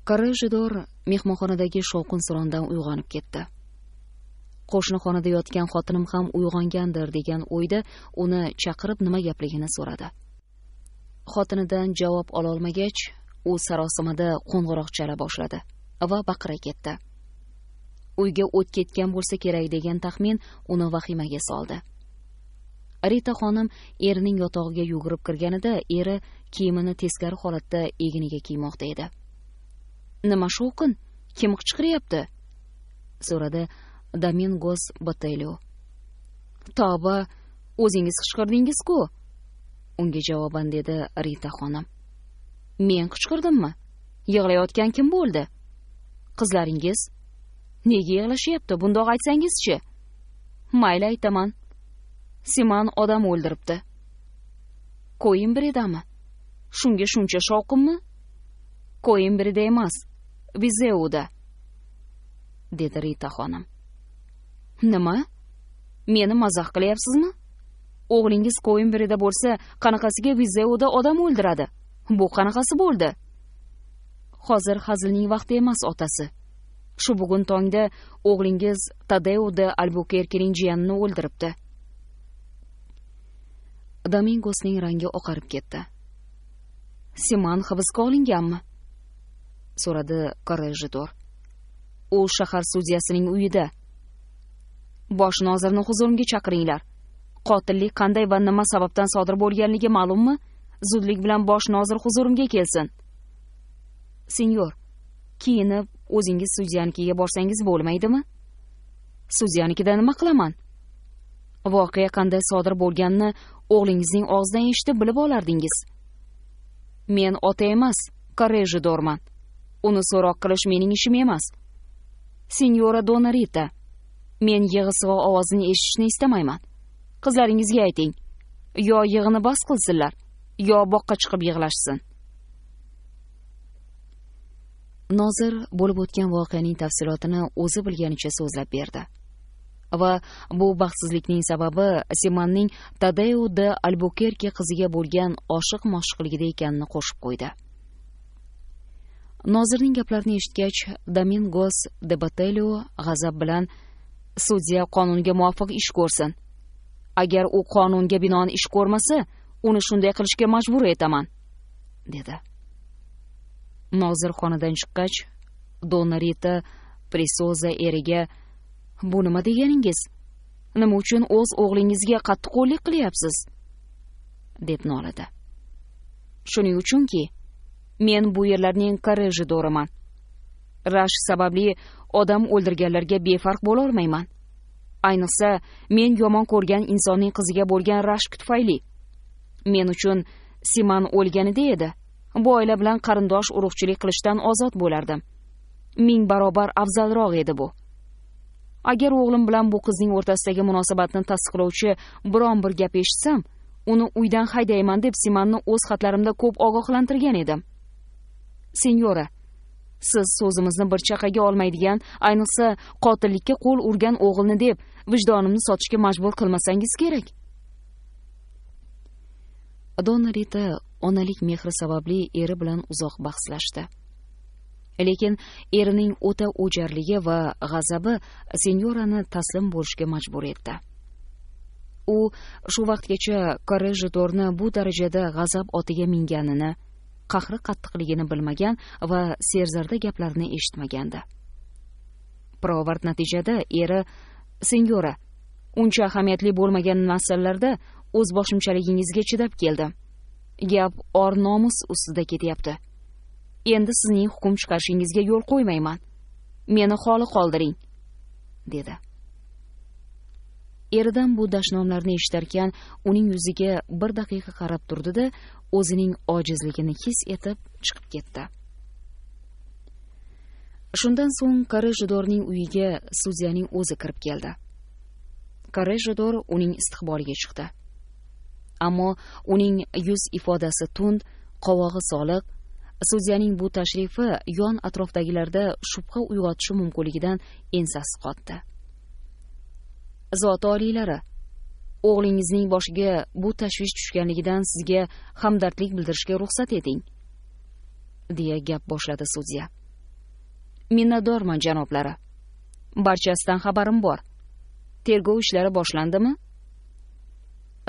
Korejidor mehmonxonadagi shovqin-surondan uyg'onib ketdi. Qo'shni xonada yotgan xotinim ham uyg'ongandir degan o'yda uni chaqirib nima gapligini so'radi. Xotinidan javob ola olmagach, u sarosimada qo'ng'iroq chala boshladi va baqira ketdi. Uyga o't ketgan bo'lsa kerak degan taxmin uni vahimaga soldi. Rita xonim erining yotog'iga yugurib kirganida eri kiyimini teskari holatda eginiga kiymoqda edi. "Nima shovqin? Kim qichqiryapti?" so'radi Domingos Botelho. "Tavba, o'zingiz qichqirdingiz-ku?" unga javoban dedi Rita xonim. "Men qichqirdimmi? Yig'layotgan kim bo'ldi? Qizlaringiz? Nega yig'lashyapti? Bundoq aytsangiz-chi?" "Mayli, aytaman. Siman odam o'ldiribdi." "Koimbridami? Shunga shuncha shovqinmi?" "Koimbrida emas, Vizeuda", dedi Rita xonim. "Nima? Meni mazax qilyapsizmi? O'g'lingiz Koimbrida bo'lsa, qanaqasiga Vizeuda odam o'ldiradi? Bu qanaqasi bo'ldi?" "Hozir hazilning vaqti emas, otasi. Shu bugun tongda o'g'lingiz Tadeo de Albuquerquening jiyanini o'ldiribdi." Domingosning rangi oqarib ketdi. "Siman hibsga olinganmi?" so'radi Korejidor. "U shahar sudyasining uyida. Bosh nozirni huzurimga chaqiringlar. Qotillik qanday va nima sababdan sodir bo'lganligi ma'lummi? Zudlik bilan bosh nozir huzurimga kelsin." "Senyor, kiyinib o'zingiz sudyanikiga borsangiz bo'lmaydimi?" "Sudyanikida nima qilaman? Voqea qanday sodir bo'lganini o'g'lingizning og'zidan eshitib bilib olardingiz." "Men ota emas, Korejidorman. Uni so'roq qilish mening ishim emas. Sinyora Dona Rita, men yig'i-sig'i ovozini eshitishni istamayman. Qizlaringizga ayting, yo yig'ini bas qilsinlar, yo boqqa chiqib yig'lashsin." Nozir bo'lib o'tgan voqeaning tafsilotini o'zi bilganicha so'zlab berdi va bu baxtsizlikning sababi Simanning Tadeo de Albuquerque qiziga bo'lgan oshiq-moshiqligida ekanini qo'shib qo'ydi. Nozirning gaplarini eshitgach, Domingos de Botelho g'azab bilan: "Sudya qonunga muvofiq ish ko'rsin. Agar u qonunga binoan ish ko'rmasa, uni shunday qilishga majbur etaman", dedi. Nozir xonadan chiqqach, Dona Rita Presoza eriga: "Bu nima deganingiz? Nima uchun o'z o'g'lingizga qattiqqo'llik qilyapsiz?" deb noladi. "Shuning uchunki, men bu yerlarning Korejidoriman. Rashk sababli odam o'ldirganlarga befarq bo'la olmayman. Ayniqsa, men yomon ko'rgan insonning qiziga bo'lgan rashk tufayli. Men uchun Siman o'lganida edi, bu oila bilan qarindosh urug'chilik qilishdan ozod bo'lardim. 1000 barobar afzalroq edi bu. Agar o'g'lim bilan bu qizning o'rtasidagi munosabatni tasdiqlovchi biron bir gap eshitsam, uni uydan haydayman deb Simanni o'z xatlarimda ko'p ogohlantirgan edim. Senyora, siz so'zimizni bir chaqaga olmaydigan, ayniqsa qotillikka qo'l urgan o'g'ilni deb vijdonimni sotishga majbur qilmasangiz kerak." Dona Rita onalik mehri sababli eri bilan uzoq bahslashdi. Lekin erining o'ta o'jarligi va g'azabi senyorani taslim bo'lishga majbur etdi. U shu vaqtgacha Korejidorni bu darajada g'azab otiga minganini, qahri qattiqligini bilmagan va serzarda gaplarini eshitmagandi. Pirovard natijada eri: "Senyora, uncha ahamiyatli bo'lmagan masalalarda o'z boshimchaligingizga chidab keldim. Gap or-nomus ustida ketyapti. Endi sizning hukm chiqarishingizga yo'l qo'ymayman. Meni xoli qoldiring", dedi. Eridan bu dashnomlarni eshitarkan, uning yuziga bir daqiqa qarab turdi-da, o'zining ojizligini his etib chiqib ketdi. Shundan so'ng Korejidorning uyiga sudyaning o'zi kirib keldi. Korejidor uning istiqboliga chiqdi. Ammo uning yuz ifodasi tund, qovog'i soliq. Sudyaning bu tashrifi yon atrofdagilarda shubha uyg'otishi mumkinligidan ensasi qotdi. "Zot oliylari, o'g'lingizning boshiga bu tashvish tushganligidan sizga hamdardlik bildirishga ruxsat eting", deya gap boshladi sudya. Minnatdorman janoblari. Barchasidan xabarim bor. Tergov ishlari boshlandimi?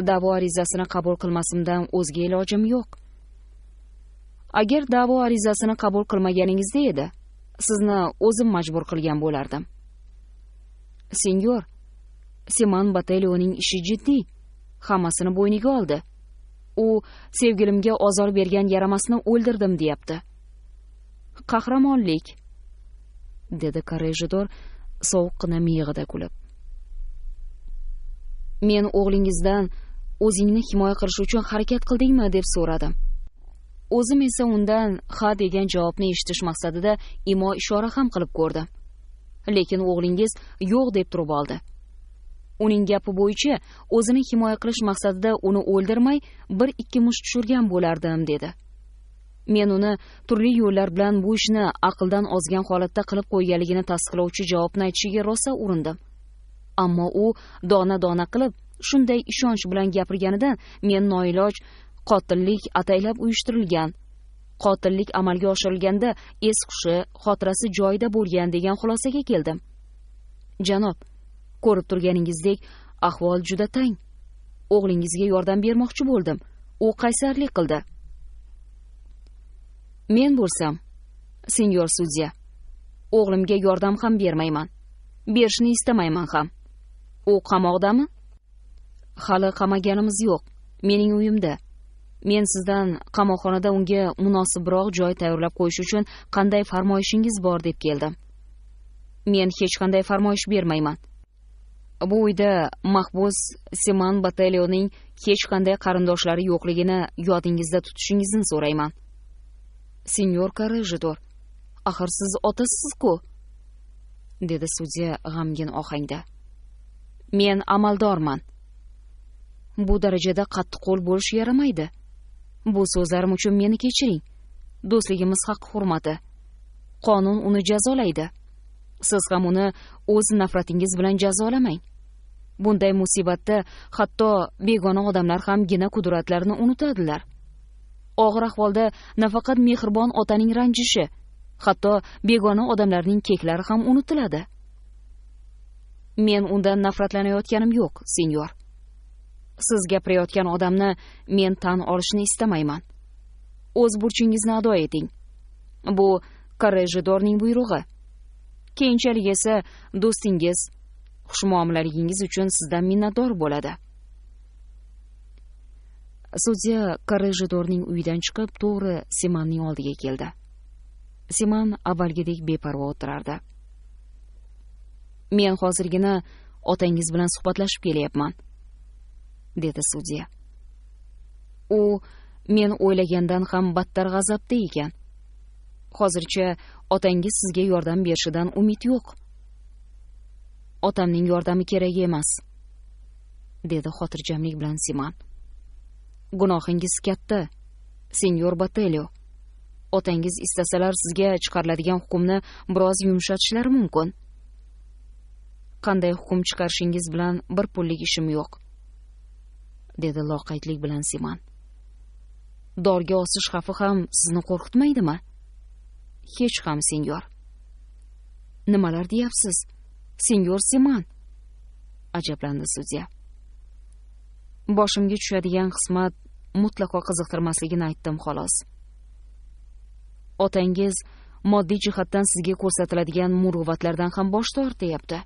Da'vo arizasini qabul qilmasimdan o'zga ilojim yo'q. Agar da'vo arizasini qabul qilmaganingizda edi, sizni o'zim majbur qilgan bo'lardim. Senyor, Simon Batelioning ishi jiddiy. Hammasini bo'yniga oldi. U sevgilimga ozor bergan yaramasni o'ldirdim deyapti. Qahramonlik, dedi Karejidor sovuqqina miyig'ida kulib. Men o'g'lingizdan o'zingni himoya qilish uchun harakat qildingmi deb so'radim. O'zim esa undan ha degan javobni eshitish maqsadida imo ishora ham qilib ko'rdim. Lekin o'g'lingiz yo'q deb turib oldi. Uning gapi bo'yicha o'zini himoya qilish maqsadida uni o'ldirmay, 1-2 musht tushirgan bo'lardim, dedi. Men uni turli yo'llar bilan bu ishni aqldan ozgan holatda qilib qo'yganligini tasdiqlovchi javobni aytishiga rosa urindim. Ammo u dona-dona qilib, shunday ishonch bilan gapirganidan men noiloj qotillik ataylab uyushtirilgan, qotillik amalga oshirilganda es-hushi, xotirasi joyida bo'lgan degan xulosaga keldim. Janob, ko'rib turganingizdek, ahvol juda tang. O'g'lingizga yordam bermoqchi bo'ldim. U qaysarlik qildi. Men bo'lsam, senyor sudya, o'g'limga yordam ham bermayman. Berishni istamayman ham. U qamoqdami? Hali qamaganimiz yo'q. Mening uyimda. Men sizdan qamoqxonada unga munosibroq joy tayyorlab qo'yish uchun qanday farmoyishingiz bor deb keldim. Men hech qanday farmoyish bermayman. Bu uyda mahbus Simon Batelioning hech qanday qarindoshlari yo'qligini yodingizda tutishingizni so'rayman. Senyor Karejidor, axir siz otasiz-ku, dedi sudya g'amgin ohangda. Men amaldorman. Bu darajada qattiqqo'l bo'lish yaramaydi. Bu so'zlarim uchun meni kechiring. Do'stligimiz haq-hurmati. Qonun uni jazolaydi. Siz ham uni o'z nafratingiz bilan jazolamang. Bunday musibatda hatto begona odamlar ham gina qudratlarini unutadilar. Og'ir ahvolda nafaqat mehribon otaning ranjishi, hatto begona odamlarning keklari ham unutiladi. Men undan nafratlanayotganim yo'q, senyor. Siz gapirayotgan odamni men tan olishni istamayman. O'z burchingizni ado eting. Bu Karejidorning buyrug'i. Keyinchalik esa do'stingiz xushmuomalaligingiz uchun sizdan minnatdor bo'ladi. Sudya Karejidorning uyidan chiqib, to'g'ri Simonning oldiga keldi. Simon avvalgidek beparvo o'tirardi. Men hozirgina otangiz bilan suhbatlashib kelyapman, dedi sudya. U men o'ylagandan ham battar g'azabda ekan. Hozircha otangiz sizga yordam berishidan umid yo'q. Otamning yordami kerak emas, dedi xotirjamlik bilan Simon. Gunohingiz katta, senyor Batelio. Otangiz istasalar sizga chiqariladigan hukmni biroz yumshatishlari mumkin. Qanday hukm chiqarishingiz bilan bir pullik ishim yo'q, dedi loqaydlik bilan Simon. Dorga osish xavfi ham sizni qo'rqitmaydimi? Hech ham, senyor. Nimalar deyapsiz, senyor Simon? Ajablandi sudya. Boshimga tushadigan qismat mutlaqo qiziqtirmasligini aytdim, xolos. Otangiz moddiy jihatdan sizga ko'rsatiladigan muruvvatlardan ham bosh tortyapti.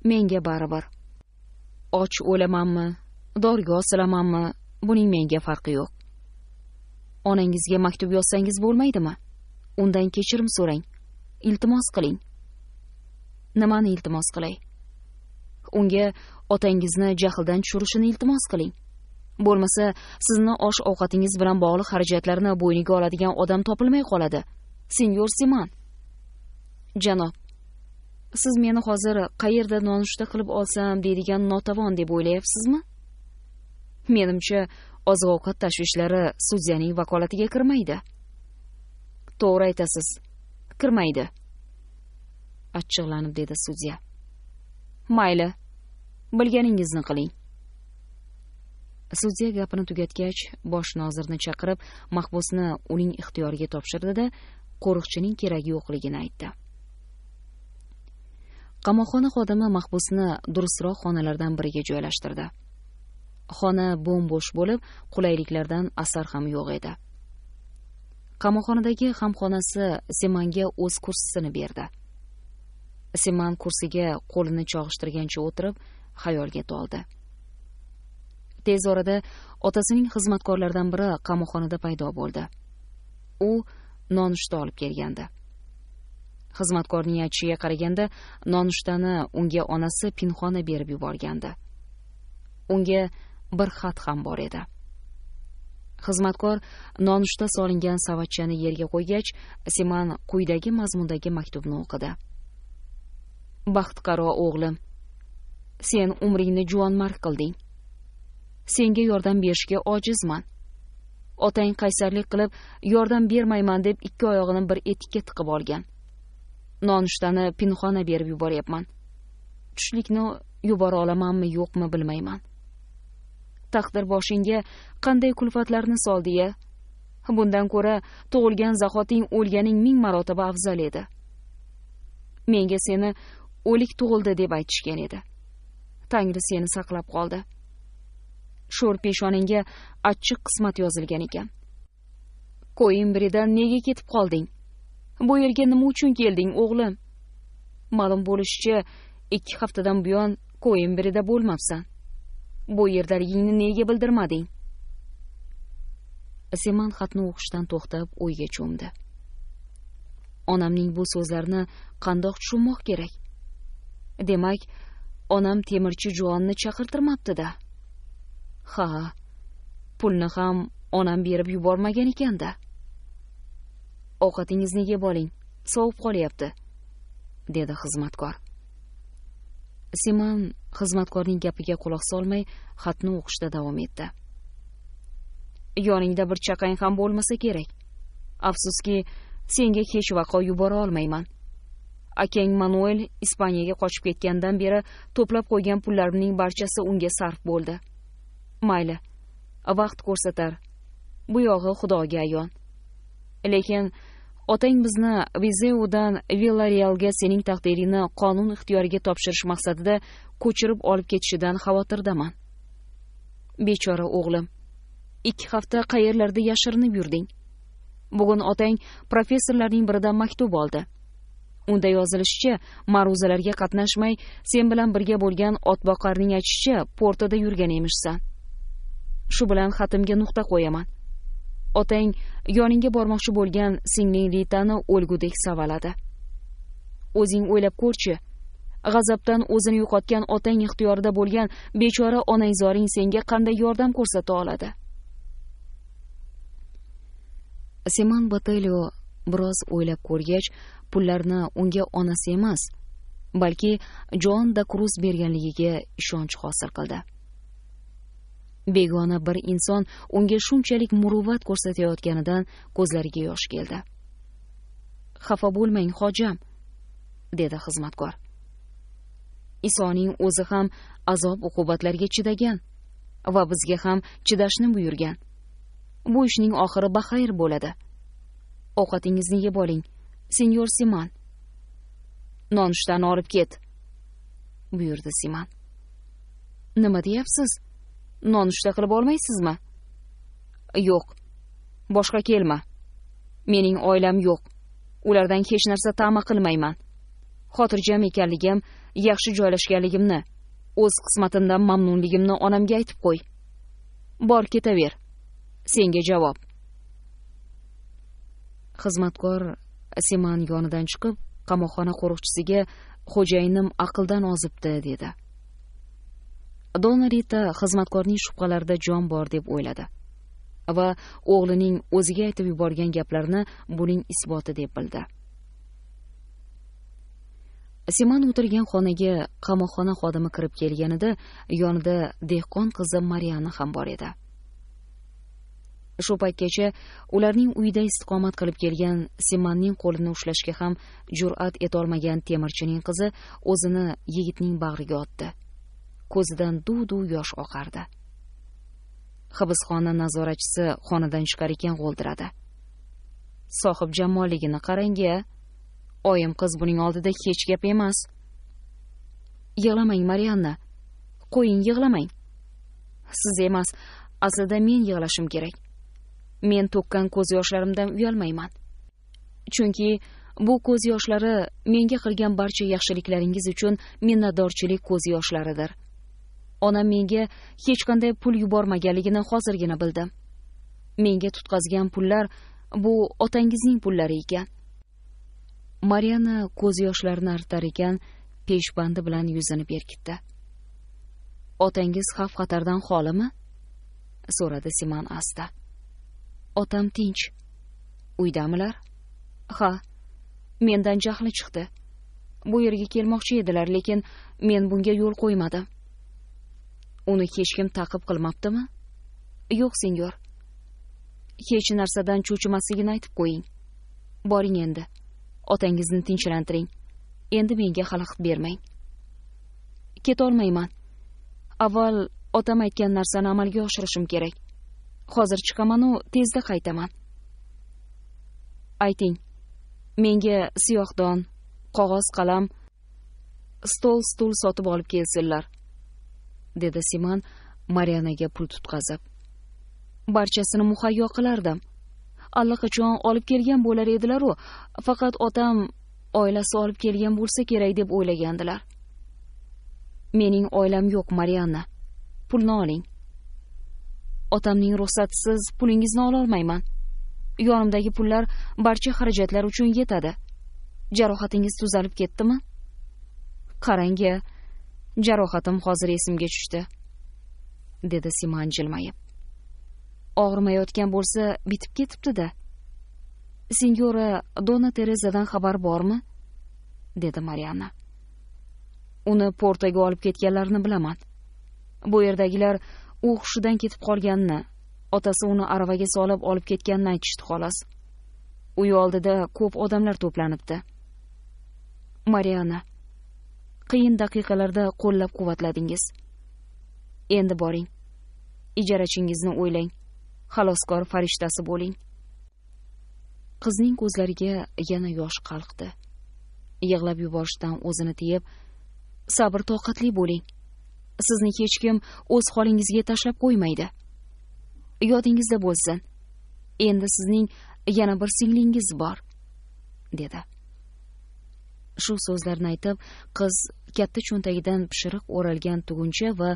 Menga baribir. Och o'lamanmi, dorga osilamanmi, buning menga farqi yo'q. Onangizga maktub yozsangiz bo'lmaydimi? Undan kechirim so'rang, iltimos qiling. Nimani iltimos qilay? Unga otangizni jahldan tushirishini iltimos qiling. Bo'lmasa, sizni osh-ovqatingiz bilan bog'liq xarajatlarni bo'yniga oladigan odam topilmay qoladi. Senyor Simon. Janob, siz meni hozir qayerda nonushta qilib olsam deydigan notavon deb o'ylayapsizmi? Menimcha, oziq-ovqat tashvishlari sudyaning vakolatiga kirmaydi. To'g'ri aytasiz, kirmaydi, achchiqlanib dedi sudya. Mayli, bilganingizni qiling. Sudya gapini tugatgach, bosh nozirni chaqirib, mahbusni uning ixtiyoriga topshirdi-da, qo'riqchining keragi yo'qligini aytdi. Qamoqxona xodimi mahbusni durustroq xonalardan biriga joylashtirdi. Xona bo'm-bo'sh bo'lib, qulayliklardan asar ham yo'q edi. Qamoqxonadagi hamxonasi Simanga o'z kursisini berdi. Siman kursiga qo'lini chog'ishtirgancha o'tirib, xayolga toldi. Tez orada otasining xizmatkorlaridan biri qamoqxonada paydo bo'ldi. U nonushta olib kelgandi. Xizmatkorning aytishiga qaraganda, nonushtani unga onasi pinhona berib yuborgandi. Unga bir xat ham bor edi. Xizmatkor nonushta solingan savatchani yerga qo'ygach, Siman quyidagi mazmundagi maktubni o'qidi. Baxtiqaro o'g'lim, sen umringni juvonmarg qilding. Senga yordam berishga ojizman. Otang qaysarlik qilib, yordam bermayman deb ikki oyog'ini bir etikka tiqib olgan. Nonushtani pinhona berib yuboryapman. Tushlikni yubora olamanmi, yo'qmi bilmayman. Taqdir boshingga qanday kulfatlarni soldi-ya? Bundan ko'ra tug'ilgan zahoting o'lganing 1000 marotaba afzal edi. Menga seni o'lik tug'ildi deb aytishgan edi. Tangri seni saqlab qoldi. Sho'r peshonangga achchiq qismat yozilgan ekan. Koimbiridan nega ketib qolding? Bu yerga nima uchun kelding, o'g'lim? Ma'lum bo'lishicha, 2 haftadan buyon Koimbirida bo'lmabsan. Bu yerdaligingni nega bildirmading? Siman xatni o'qishdan to'xtab o'yga cho'mdi. Onamning bu so'zlarini qandoq tushunmoq kerak? Demak, onam temirchi juvonni chaqirtirmabdi-da. Ha, pulni ham onam berib yubormagan ekan-da. Ovqatingizni yeb oling, sovib qolyapti, dedi xizmatkor. Siman xizmatkorning gapiga quloq solmay xatni o'qishda davom etdi. Yoningda bir chaqang ham bo'lmasa kerak. Afsuski, senga hech vaqo yubora olmayman. Akang Manuel Ispaniyaga qochib ketgandan beri to'plab qo'ygan pullarimning barchasi unga sarf bo'ldi. Mayli, vaqt ko'rsatar. Bu yog'i Xudoga ayon. Lekin otang bizni Vizeudan Villarealga sening taqdiringni qonun ixtiyoriga topshirish maqsadida ko'chirib olib ketishidan xavotirdaman. Bechora o'g'lim, 2 hafta qayerlarda yashirinib yurding? Bugun otang professorlarning biridan maktub oldi. Unda yozilishicha, ma'ruzalarga qatnashmay, sen bilan birga bo'lgan otboqarning aytishicha, portada yurgan emishsan. Shu bilan xatimga nuqta qo'yaman. Otang yoningga bormoqchi bo'lgan singling Ritani o'lgudek savaladi. O'zing o'ylab ko'rchi, g'azabdan o'zini yo'qotgan otang ixtiyorida bo'lgan bechora onangzoring senga qanday yordam ko'rsata oladi? Siman Botelio biroz o'ylab ko'rgach, pullarni unga onasi emas, balki Joan da Cruz berganligiga ishonch hosil qildi. Begona bir inson unga shunchalik muruvvat ko'rsatayotganidan ko'zlariga yosh keldi. Xafa bo'lmang, hojam, dedi xizmatkor. Isoning o'zi ham azob-uqubatlarga chidagan va bizga ham chidashni buyurgan. Bu ishning oxiri baxayr bo'ladi. Ovqatingizni yeb oling, senyor Siman. Nonushtani olib ket, buyurdi Siman. Nima deyapsiz? Nonushta qilib olmaysizmi? Yo'q, boshqa kelma. Mening oilam yo'q. Ulardan hech narsa ta'ma qilmayman. Xotirjam ekanligim, yaxshi joylashganligimni, o'z qismatimdan mamnunligimni onamga aytib qo'y. Bor, ketaver. Senga javob. Xizmatkor Siman yonidan chiqib, qamoqxona qo'riqchisiga xo'jayinim aqldan ozibdi, dedi. Dona Rita xizmatkorning shubhalarida jon bor deb o'yladi va o'g'lining o'ziga aytib yuborgan gaplarini buning isboti deb bildi. Siman o'tirgan xonaga qamoqxona xodimi kirib kelganida yonida dehqon qizi Mariana ham bor edi. Shu paytgacha ularning uyida istiqomat qilib kelgan Simanning qo'lini ushlashga ham jur'at etolmagan temirchining qizi o'zini yigitning bag'riga otdi. Ko'zidan duv-duv yosh oqardi. Hibsxona nazoratchisi xonadan chiqar ekan g'o'ldiradi. sohib jamolligini qarang-a. Oyim qiz buning oldida hech gap emas. Yig'lamang, Marianna. Qo'ying, yig'lamang. Siz emas, aslida men yig'lashim kerak. Men to'kkan ko'z yoshlarimdan uyalmayman. Chunki bu ko'z yoshlari menga qilgan barcha yaxshiliklaringiz uchun minnatdorchilik ko'z yoshlaridir. Onam menga hech qanday pul yubormaganligini hozirgina bildim. Menga tutqazgan pullar bu otangizning pullari ekan. Mariana ko'z yoshlarini artar ekan, peshbandi bilan yuzini berkitdi. Otangiz xavf-xatardan xolimi? So'radi Siman asta. Otam tinch. Uydamilar? Ha, mendan jahli chiqdi. Bu yerga kelmoqchi edilar, lekin men bunga yo'l qo'ymadim. Uni hech kim ta'qib qilmabdimi? Yo'q, senyor. Hech narsadan cho'chimasligini aytib qo'ying. Boring endi. Otangizni tinchlantiring. Endi menga xalaqit bermang. Ketolmayman. Avval otam aytgan narsani amalga oshirishim kerak. Hozir chiqaman u tezda qaytaman. Ayting. Menga siyohdon, qog'oz, qalam, stul sotib olib kelsinlar, dedi Siman Marianaga pul tutqazib. Barchasini muhayyo qilardim. Allaqachon olib kelgan bo'lar edilar-u, faqat otam oilasi olib kelgan bo'lsa kerak deb o'ylagandilar. Mening oilam yo'q, Marianna. Pulni oling. Otamning ruxsatisiz pulingizni ola olmayman. Yonimdagi pullar barcha xarajatlar uchun yetadi. Jarohatingiz tuzalib ketdimi? Qarang-a, jarohatim hozir esimga tushdi, dedi Siman jilmayib. Og'rimayotgan bo'lsa, bitib ketibdi-da. Signora Donna Terezadan xabar bormi? Dedi Mariana. Uni Portaga olib ketganlarini bilaman. Bu yerdagilar u hushidan ketib qolganini, otasi uni aravaga solib olib ketganini aytishdi xolos. Uy oldida ko'p odamlar to'planibdi. Mariana, qiyin daqiqalarda qo'llab-quvvatladingiz. Endi boring. Ijarachingizni o'ylang. Xaloskor farishtasi bo'ling. Qizning ko'zlariga yana yosh qalqdi. Yig'lab yuborishdan o'zini tiyib, sabr toqatli bo'ling. Sizni hech kim o'z holingizga tashlab qo'ymaydi. Yodingizda bo'lsin. Endi sizning yana bir singlingiz bor, dedi. Shu so'zlarni aytib, qiz katta cho'ntagidan pishiriq o'ralgan tuguncha va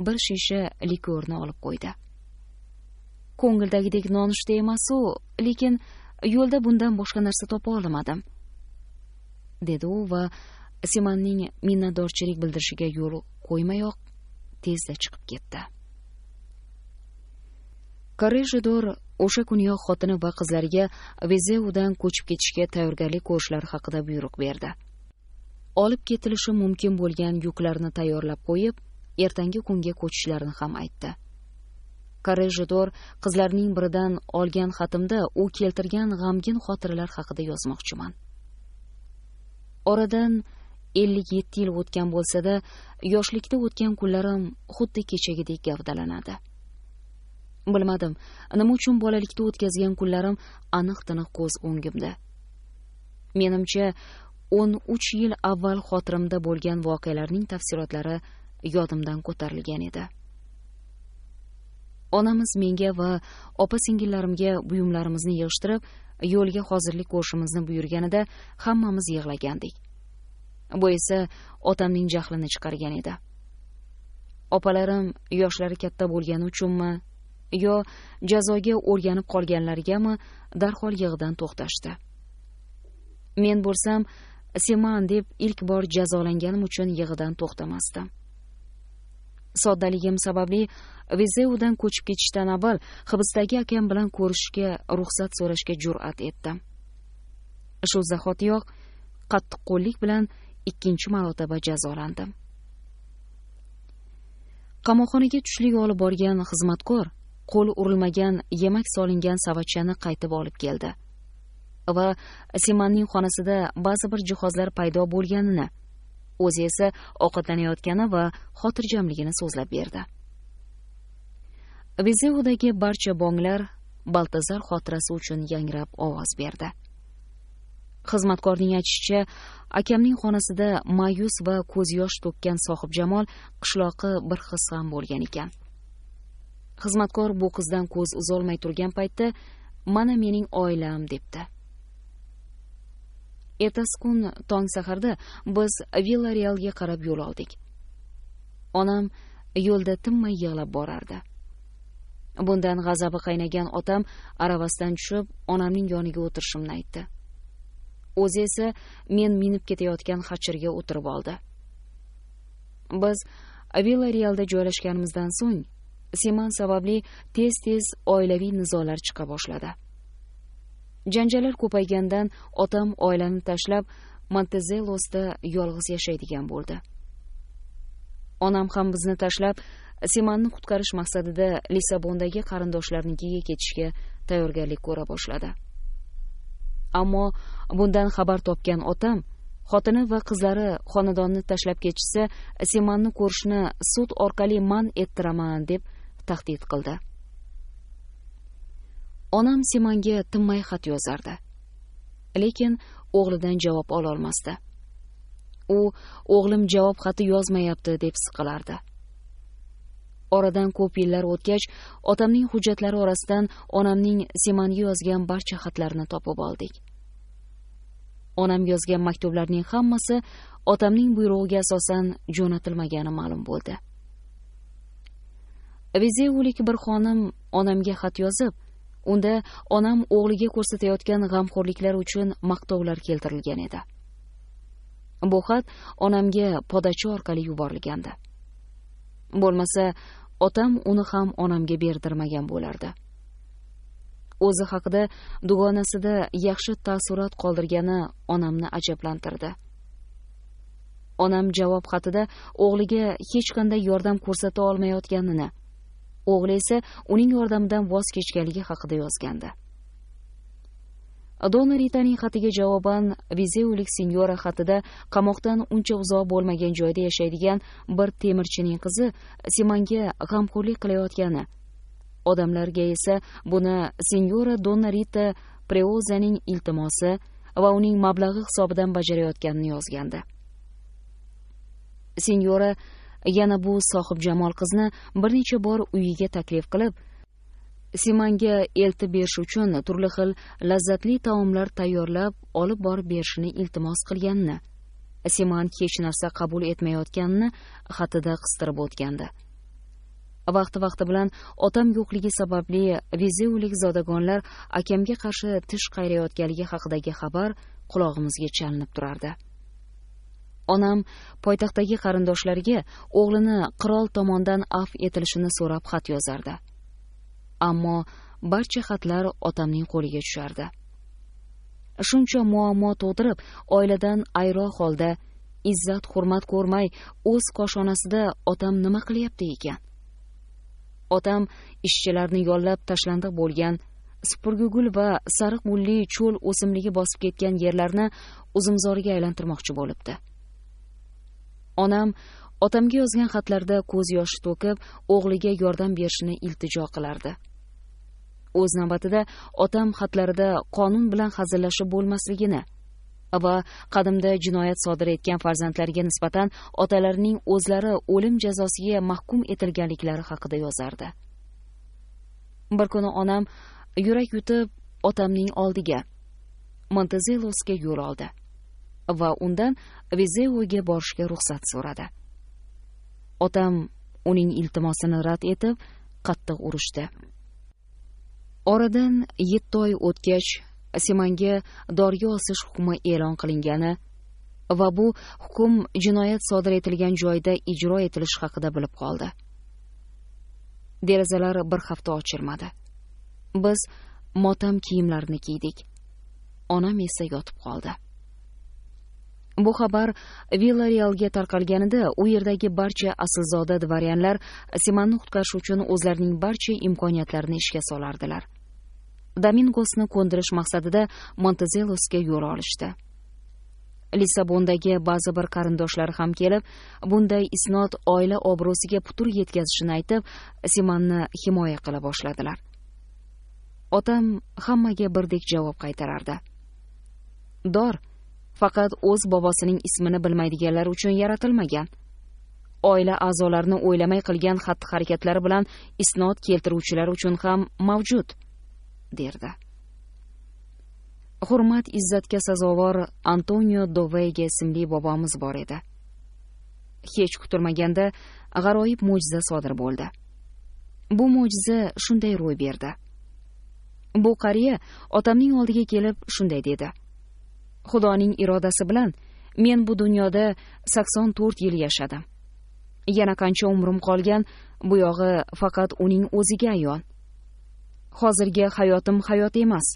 bir shisha likorni olib qo'ydi. Ko'ngildagidek nonushta emas-u, lekin yo'lda bundan boshqa narsa topa olmadim, dedi u va Simanning minnatdorchilik bildirishiga yo'l qo'ymayoq tezda chiqib ketdi. Karejidor o'sha kuniyoq xotini va qizlariga Vezeudan ko'chib ketishga tayyorgarlik ko'rishlari haqida buyruq berdi. Olib ketilishi mumkin bo'lgan yuklarni tayyorlab qo'yib, ertangi kunga ko'chishlarini ham aytdi. Karejidor qizlarning biridan olgan xatimda u keltirgan g'amgin xotiralar haqida yozmoqchiman. Oradan 57 yil o'tgan bo'lsa-da, yoshlikda o'tgan kunlarim xuddi kechagidek gavdalanadi. Bilmadim, nima uchun bolalikda o'tkazgan kunlarim aniq-tiniq ko'z o'ngimda. Menimcha, 13 yil avval xotiramda bo'lgan voqealarning tafsilotlari yodimdan ko'tarilgan edi. Onamiz menga va opa-singillarimga buyumlarimizni yig'ishtirib, yo'lga hozirlik ko'rishimizni buyurganida hammamiz yig'lagandik. Bu esa otamning jahlini chiqargan edi. Opalarim yoshlari katta bo'lgani uchunmi yo jazoga o'rganib qolganlarigami darhol yig'idan to'xtashdi. Men bo'lsam, Siman deb ilk bor jazolanganim uchun yig'idan to'xtamasdim. Soddaligim sababli Vezeudan ko'chib ketishdan avval hibsdagi akam bilan ko'rishishga ruxsat so'rashga jur'at etdim. Shu zahotiyoq qattiqqo'llik bilan 2 marotaba jazolandim. Qamoqxonaga tushlik olib borgan xizmatkor qo'l urilmagan yemak solingan savatchani qaytib olib keldi va Simanning xonasida ba'zi bir jihozlar paydo bo'lganini, o'zi esa ovqatlanayotgani va xotirjamligini so'zlab berdi. Vezeudagi barcha bonglar Baltazar xotirasi uchun yangrab ovoz berdi. Xizmatkorning aytishicha, akamning xonasida ma'yus va ko'z yosh to'kkan Sohibjamol qishloqi bir his ham bo'lgan ekan. Xizmatkor bu qizdan ko'z uzolmay turgan paytda "Mana mening oilam" debdi. Ertasi kun tong saharda biz Villarealga qarab yo'l oldik. Onam yo'lda tinmay yig'lab borardi. Bundan g'azabi qaynagan otam aravasidan tushib, onamning yoniga o'tirishimni aytdi. O'zi esa men minib ketayotgan xachirga o'tirib oldi. Biz Villarealda joylashganimizdan so'ng Siman sababli tez-tez oilaviy nizolar chiqa boshladi. Janjallar ko'paygandan otam oilani tashlab Montezelosda yolg'iz yashaydigan bo'ldi. Onam ham bizni tashlab Simanni qutqarish maqsadida Lissabondagi qarindoshlarinikiga ketishga tayyorgarlik ko'ra boshladi. Ammo bundan xabar topgan otam xotini va qizlari xonadonni tashlab ketishsa, Simanni ko'rishni sud orqali man ettiraman deb tahdid qildi. Onam Simanga tinmay xat yozardi. Lekin o'g'lidan javob ola olmasdi. U o'g'lim javob xati yozmayapti deb siqilardi. Oradan ko'p yillar o'tgach, otamning hujjatlari orasidan onamning Simanga yozgan barcha xatlarini topib oldik. Onam yozgan maktublarning hammasi otamning buyrug'iga asosan jo'natilmagani ma'lum bo'ldi. Vizeulik bir xonim onamga xat yozib, unda onam o'g'liga ko'rsatayotgan g'amxo'rliklar uchun maqtovlar keltirilgan edi. Bu xat onamga podachi orqali yuborilgandi. Bo'lmasa, otam uni ham onamga berdirmagan bo'lardi. O'zi haqida dugonasida yaxshi taassurot qoldirgani onamni ajablantirdi. Onam javob xatida o'g'liga hech qanday yordam ko'rsata olmayotganini, o'g'li esa uning yordamidan voz kechganligi haqida yozgandi. Donna Ritaning xatiga javoban Vizeulik sinyora xatida qamoqdan uncha uzoq bo'lmagan joyda yashaydigan bir temirchining qizi Simanga g'amxo'rlik qilayotgani, odamlarga esa buni sinyora Donna Rita Preozaning iltimosi va uning mablag'i hisobidan bajarayotganini yozgandi. Sinyora yana bu Sohibjamol qizni bir necha bor uyiga taklif qilib, Simanga eltib berish uchun turli xil lazzatli taomlar tayyorlab olib borib berishini iltimos qilganini, Siman hech narsa qabul etmayotganini xatida qistirib o'tgandi. Vaqti bilan otam yo'qligi sababli Vizeulik zodagonlar akamga qarshi tish qayrayotganligi haqidagi xabar qulog'imizga chalinib turardi. Onam poytaxtdagi qarindoshlariga o'g'lini qirol tomonidan afv etilishini so'rab xat yozardi. Ammo barcha xatlar otamning qo'liga tushardi. Shuncha muammo tug'dirib, oiladan ayro holda, izzat hurmat ko'rmay, o'z koshonasida otam nima qilyapti ekan? Otam ishchilarni yollab tashlandiq bo'lgan, supurgugul va sariq gulli cho'l o'simligi bosib ketgan yerlarni uzumzoriga aylantirmoqchi bo'libdi. Onam otamga yozgan xatlarda ko'z yoshi to'kib, o'g'liga yordam berishini iltijo qilardi. O'z navbatida otam xatlarida qonun bilan hazillashib bo'lmasligini va qadimda jinoyat sodir etgan farzandlariga nisbatan otalarining o'zlari o'lim jazosiga mahkum etilganliklari haqida yozardi. Bir kuni onam yurak yutib otamning oldiga, Montezelosga yo'l oldi va undan Vizeuga borishga ruxsat so'radi. Otam uning iltimosini rad etib, qattiq urishdi. Oradan 7 oy o'tgach, Simanga dorga osish hukmi e'lon qilingani va bu hukm jinoyat sodir etilgan joyda ijro etilish haqida bilib qoldi. Derazalar bir hafta ochilmadi. Biz motam kiyimlarini kiydik. Onam esa yotib qoldi. Bu xabar Villarealga tarqalganida u yerdagi barcha aslzoda dvoryanlar Simanni qutqarish uchun o'zlarining barcha imkoniyatlarini ishga solardilar. Domingosni ko'ndirish maqsadida Montezelosga yo'l olishdi. Lissabondagi ba'zi bir qarindoshlari ham kelib, bunday isnot oila obro'siga putur yetkazishini aytib, Simanni himoya qila boshladilar. Otam hammaga birdek javob qaytarardi. Dor faqat o'z bobosining ismini bilmaydiganlar uchun yaratilmagan. Oila a'zolarini o'ylamay qilgan xatti-harakatlari bilan isnod keltiruvchilar uchun ham mavjud, derdi. Hurmat izzatga sazovor Antonio Doveyga ismli bobomiz bor edi. Hech kutilmaganda g'aroyib mo'jiza sodir bo'ldi. Bu mo'jiza shunday ro'y berdi. Bu qariya otamning oldiga kelib shunday dedi: Xudoning irodasi bilan men bu dunyoda 84 yil yashadim. Yana qancha umrim qolgan, bu yog'i faqat uning o'ziga ayon. Hozirgi hayotim hayot emas.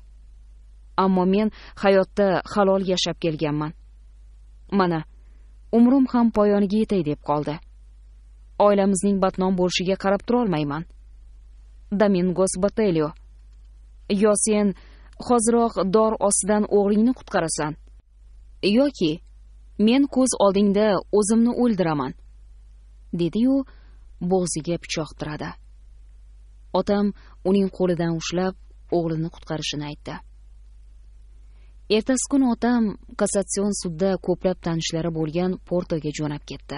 Ammo men hayotda halol yashab kelganman. Mana, umrim ham poyoniga yetay deb qoldi. Oilamizning batnom bo'lishiga qarab tura olmayman. Domingos Botelho, yo sen hoziroq dor ostidan o'g'lingni qutqarasan, yoki men ko'z oldingda o'zimni o'ldiraman, dedi-yu bo'g'ziga pichoq tiradi. Otam uning qo'lidan ushlab o'g'lini qutqarishini aytdi. Ertasi kuni otam kassatsion sudda ko'plab tanishlari bo'lgan Portoga jo'nab ketdi.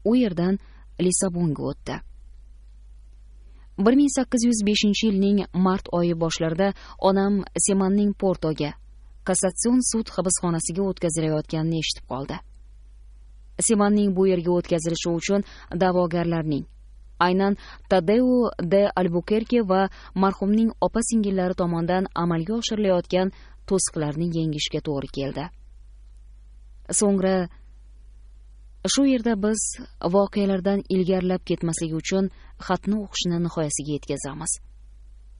U yerdan Lissabonga o'tdi. 1805-yilning mart oyi boshlarida onam Semanning Portoga, kassatsion sud hibsxonasiga o'tkazilayotganini eshitib qoldi. Semanning bu yerga o'tkazilishi uchun da'vogarlarning, aynan Tadeo de Albuquerque va marhumning opa-singillari tomonidan amalga oshirilayotgan to'siqlarni yengishga to'g'ri keldi. So'ngra shu yerda biz voqealardan ilgarilab ketmasligi uchun xatni o'qishni nihoyasiga yetkazamiz.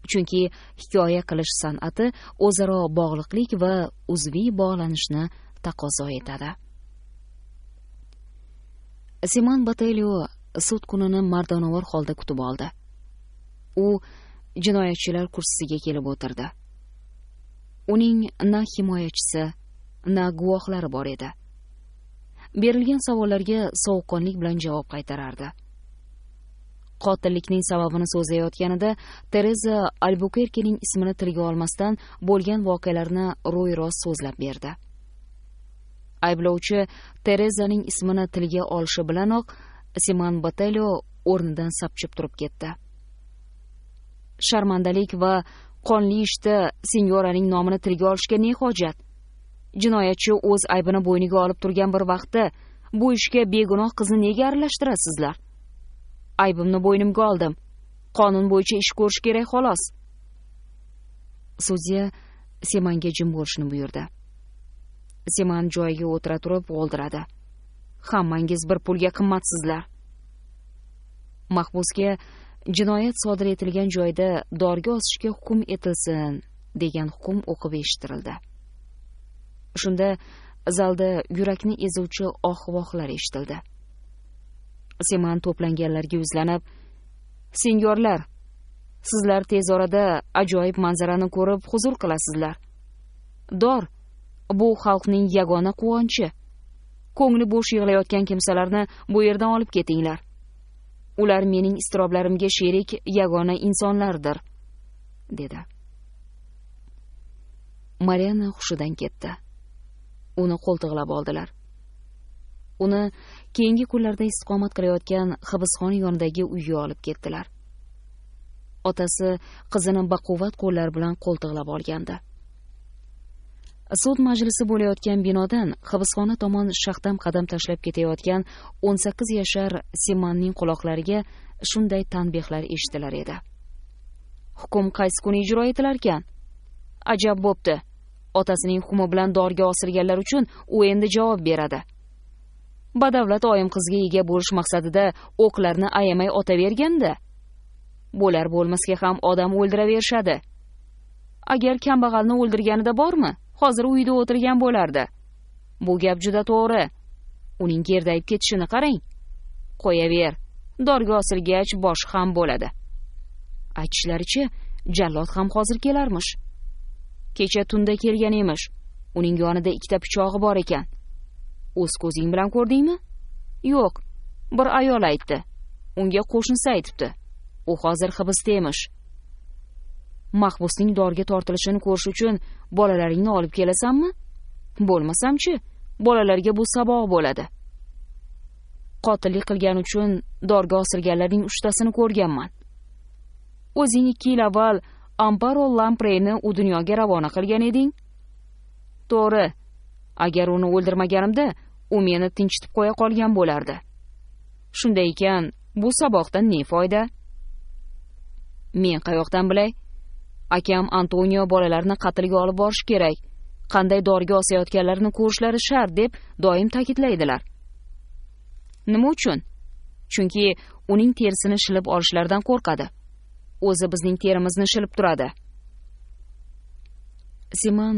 Chunki hikoya qilish san'ati o'zaro bog'liqlik va uzviy bog'lanishni taqozo etadi. Simon Botelho sud kunini mardonavor holda kutib oldi. U jinoyatchilar kursisiga kelib o'tirdi. Uning na himoyachisi, na guvohlari bor edi. Berilgan savollarga sovuqqonlik bilan javob qaytarardi. Qotillikning sababini so'zlayotganida Teresa Albuquerquening ismini tilga olmasdan bo'lgan voqealarni ro'y-rost so'zlab berdi. Ayblovchi Teresaning ismini tilga olishi bilanoq Simon Botelho o'rnidan sapchib turib ketdi. Sharmandalik va qonli ishda senyoraning nomini tilga olishga ne hojat? Jinoyatchi o'z aybini bo'yniga olib turgan bir vaqtda bu ishga begunoh qizni nega aralashtirasizlar? Aybimni bo'ynimga oldim. Qonun bo'yicha ish ko'rish kerak xolos. Sudya Simanga jim bo'lishni buyurdi. Siman joyiga o'tira turib g'o'ldiradi. Hammangiz bir pulga qimmatsizlar. Mahbusga jinoyat sodir etilgan joyda dorga osishga hukm etilsin degan hukm o'qib eshittirildi. Shunda zalda yurakni ezuvchi oh-vohlar eshitildi. Siman to'planganlarga yuzlanib: "Senyorlar, sizlar tez orada ajoyib manzarani ko'rib huzur qilasizlar. Dor bu xalqning yagona quvonchi. Ko'ngli bo'sh yig'layotgan kimsalarni bu yerdan olib ketinglar. Ular mening iztiroblarimga sherik yagona insonlardir", dedi. Mariana hushidan ketdi. Uni qo'ltiqlab oldilar. Uni keyingi kunlarda istiqomat qilayotgan hibsxona yonidagi uyga olib ketdilar. Otasi qizini baquvvat qo'llar bilan qo'ltiqlab olgandi. Sud majlisi bo'layotgan binodan hibsxona tomon shaxdam qadam tashlab ketayotgan 18 yashar Simonning quloqlariga shunday tanbehlar eshitilar edi. Hukm qaysi kuni ijro etilar ekan? Ajab bo'pti. Otasining hukmi bilan dorga osilganlar uchun u endi javob beradi. Badavlat oyim qizga ega bo'lish maqsadida o'qlarni ayamay otaverganda, bo'lar bo'lmasga ham odam o'ldiraverishadi. Agar kambag'alni o'ldirganida bormi, hozir uyda o'tirgan bo'lardi. Bu gap juda to'g'ri. Uning gerdayib ketishini qarang. Qo'yaver, dorga osilgach bosh ham bo'ladi. Aytishlaricha, jallod ham hozir kelarmish. Kecha tunda kelgan emish. Uning yonida 2ta pichog'i bor ekan. O'z ko'zing bilan ko'rdingmi? Yo'q, bir ayol aytdi. Unga qo'shnisi aytibdi. U hozir hibsda emish. mahbusning dorga tortilishini ko'rish uchun bolalaringni olib kelasanmi? Bo'lmasamchi, bolalarga bu saboq bo'ladi. Qotillik qilgani uchun dorga osilganlarning 3tasini ko'rganman. O'zing 2 yil avval Amparo Lampreyni u dunyoga ravona qilgan eding. To'g'ri, agar uni o'ldirmaganimda, u meni tinchitib qo'ya qolgan bo'lardi. Shunday ekan, bu saboqdan ne foyda? Men qayoqdan bilay? Akam Antonio bolalarni qatlga olib borish kerak, qanday dorga osayotganlarini ko'rishlari shart deb doim ta'kidlaydilar. Nima uchun? Chunki uning terisini shilib olishlaridan qo'rqadi. O'zi bizning terimizni shilib turadi. Siman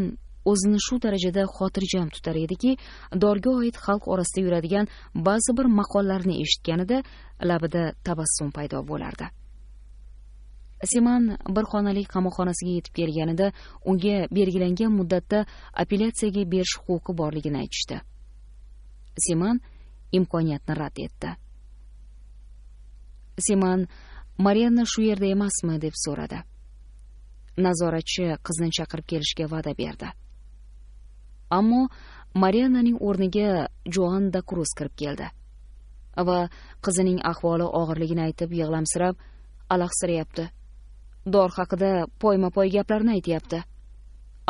o'zini shu darajada xotirjam tutar ediki, dorga oid xalq orasida yuradigan ba'zi bir maqollarni eshitganida labida tabassum paydo bo'lardi. Siman bir xonalik qamoqxonasiga yetib kelganida unga belgilangan muddatda apellyatsiyaga berish huquqi borligini aytishdi. Siman imkoniyatni rad etdi. Siman Marianna shu yerda emasmi deb so'radi. Nazoratchi qizni chaqirib kelishga va'da berdi. Ammo Mariannaning o'rniga Joan da Cruz kirib keldi va qizining ahvoli og'irligini aytib yig'lamsirab alahsirayapti. Dor haqida poyma-poy gaplarni aytayapti.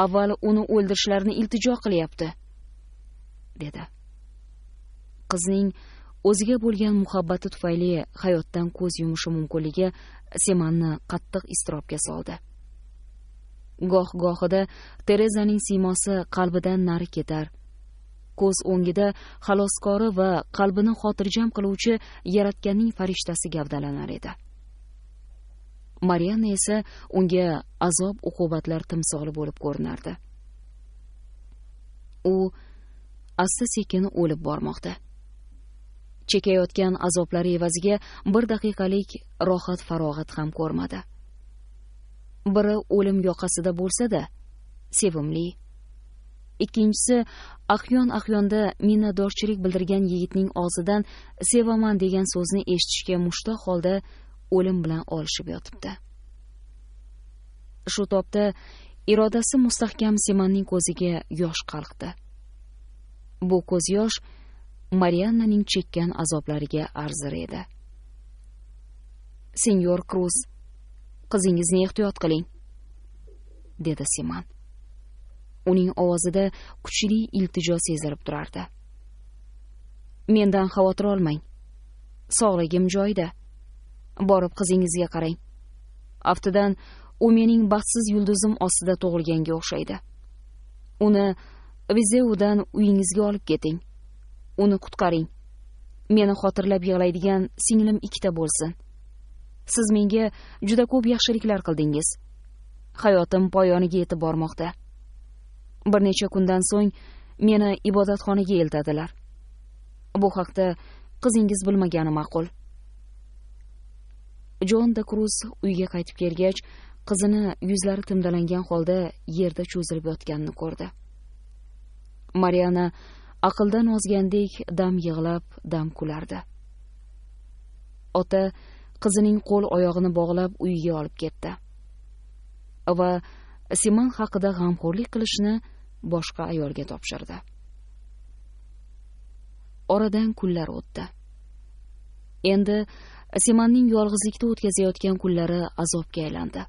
Avval uni o'ldirishlarini iltijo qilyapti, dedi. Qizning o'ziga bo'lgan muhabbati tufayli hayotdan ko'z yumishi mumkinligi Simanni qattiq iztirobga soldi. Goh-gohida Terezaning siymosi qalbidan nari ketar. Ko'z o'ngida xaloskori va qalbini xotirjam qiluvchi yaratganning farishtasi gavdalanar edi. Marianna esa unga azob-uqubatlar timsoli bo'lib ko'rinardi. U asta-sekin o'lib bormoqda. Chekayotgan azoblari evaziga bir daqiqalik rohat-farog'at ham ko'rmadi. Biri o'lim yoqasida bo'lsa-da, sevimli. Ikkinchisi ahyon-ahyonda minnatdorchilik bildirgan yigitning og'zidan sevaman degan so'zni eshitishga mushtoq holda o'lim bilan olishib yotibdi. Shu topda irodasi mustahkam Simanning ko'ziga yosh qalqdi. Bu ko'z yosh Mariannaning chekkan azoblariga arzir edi. "Senyor Cruz, qizingizni ehtiyot qiling", dedi Siman. Uning ovozida kuchli iltijo sezilib turardi. "Mendan xavotir olmang. Sog'ligim joyida. Borib qizingizga qarang. Aftidan u mening baxtsiz yulduzim ostida tug'ilganga o'xshaydi. Uni Vizeudan uyingizga olib keting. Uni qutqaring. Meni xotirlab yig'laydigan singlim 2ta bo'lsin. Siz menga juda ko'p yaxshiliklar qildingiz. Hayotim poyoniga yetib bormoqda. Bir necha kundan so'ng meni ibodatxonaga eltadilar. Bu haqda qizingiz bilmagani ma'qul." Joan da Cruz uyga qaytib kelgach, qizini yuzlari timdalangan holda yerda cho'zilib yotganini ko'rdi. Marianna aqldan ozgandek dam yig'lab, dam kulardi. Ota qizining qo'l oyog'ini bog'lab uyiga olib ketdi va Siman haqida g'amxo'rlik qilishni boshqa ayolga topshirdi. Oradan kunlar o'tdi. Endi Simanning yolg'izlikda o'tkazayotgan kunlari azobga aylandi.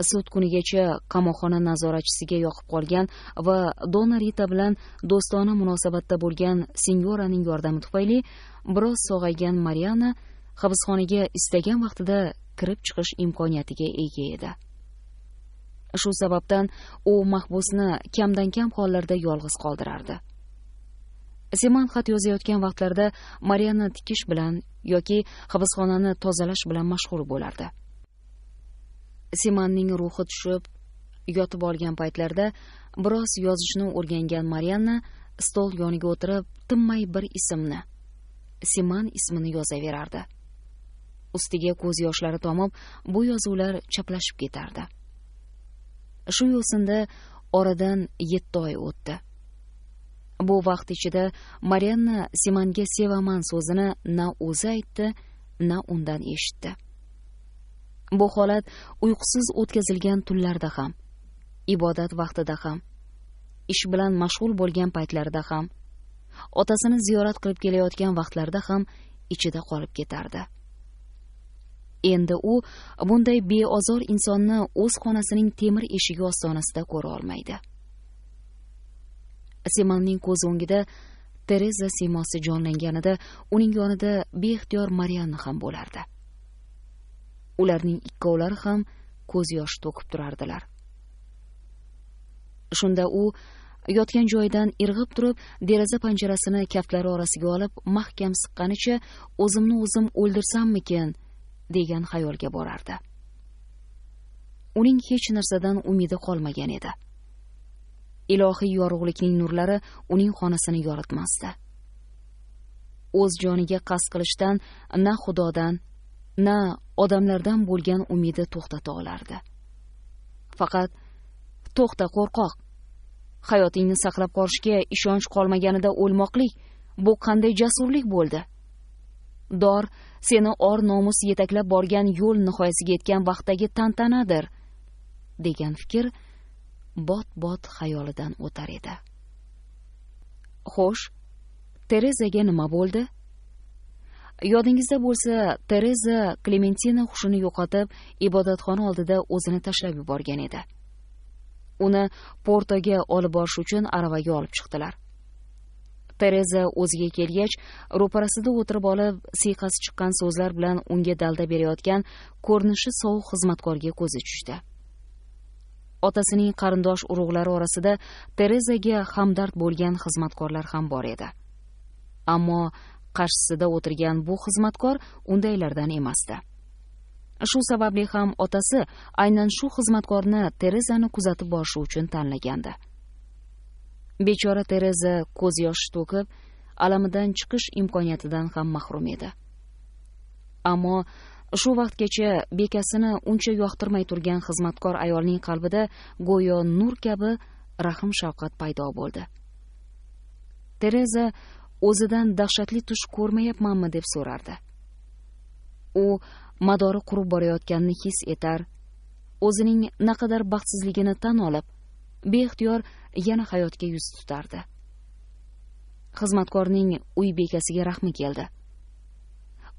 Sud kunigacha qamoqxona nazoratchisiga yoqib qolgan va Dona Rita bilan do'stona munosabatda bo'lgan senyoraning yordami tufayli biroz sog'aygan Marianna hibsxonaga istagan vaqtida kirib chiqish imkoniyatiga ega edi. Shu sababdan u mahbusni kamdan-kam hollarda yolg'iz qoldirardi. Siman xat yozayotgan vaqtlarda Marianna tikish bilan yoki hibsxonani tozalash bilan mashg'ul bo'lardi. Simanning ruhi tushib, yotib olgan paytlarda biroz yozishni o'rgangan Marianna stol yoniga o'tirib, tinmay bir ismni, Siman ismini yozaverardi. Ustiga ko'z yoshlari tomib, bu yozuvlar chaplashib ketardi. Shu yo'sinda oradan 7 oy o'tdi. Bu vaqt ichida Marianna Simanga sevaman so'zini na o'zi aytdi, na undan eshitdi. Bu holat uyqusiz o'tkazilgan tunlarda ham, ibodat vaqtida ham, ish bilan mashg'ul bo'lgan paytlarida ham, otasini ziyorat qilib kelayotgan vaqtlarda ham ichida qolib ketardi. Endi u bunday beozor insonni o'z xonasining temir eshigi ostonasida ko'ra olmaydi. Simonning ko'z o'ngida Tereza siymosi jonlanganida uning yonida beixtiyor Marianna ham bo'lardi. Ularning ikkovlari ham ko'z yosh to'kib turardilar. Shunda u yotgan joyidan irg'ib turib, deraza panjarasini kaftlari orasiga olib, mahkam siqqanicha o'zimni o'zim o'ldirsammikin degan xayolga borardi. Uning hech narsadan umidi qolmagan edi. Ilohiy yorug'likning nurlari uning xonasini yoritmasdi. O'z joniga qasd qilishdan na Xudodan, na odamlardan bo'lgan umidi to'xtata olardi. Faqat to'xta qo'rqoq. Hayotingni saqlab qolishga ishonch qolmaganida o'lmoqlik bu qanday jasurlik bo'ldi? Dor seni or nomus yetaklab borgan yo'l nihoyasiga yetgan vaqtdagi tantanadir, degan fikr bot-bot xayolidan o'tar edi. Xo'sh, Terezaga nima bo'ldi? Yodingizda bo'lsa, Tereza Klementina hushini yo'qotib, ibodatxona oldida o'zini tashlab yuborgan edi. Uni Portoga olib borish uchun aravaga olib chiqdilar. Tereza o'ziga kelgach, ro'parasida o'tirib olib, siyqasi chiqqan so'zlar bilan unga dalda berayotgan ko'rinishi sovuq xizmatkorga ko'zi tushdi. Otasining qarindosh urug'lari orasida Terezaga hamdard bo'lgan xizmatkorlar ham bor edi. Ammo qarshisida o'tirgan bu xizmatkor undaylardan emasdi. Shu sababli ham otasi aynan shu xizmatkorni Terezani kuzatib borishi uchun tanlagandi. Bechora Tereza ko'z yoshi to'kib, alamidan chiqish imkoniyatidan ham mahrum edi. Ammo shu vaqtgacha bekasini uncha yoqtirmay turgan xizmatkor ayolning qalbida go'yo nur kabi rahm shafqat paydo bo'ldi. Tereza o'zidan dahshatli tush ko'rmayapmanmi deb so'rardi. U madori qurib borayotganini his etar, o'zining naqadar baxtsizligini tan olib, beixtiyor yana hayotga yuz tutardi. Xizmatkorning uy bekasiga rahmi keldi.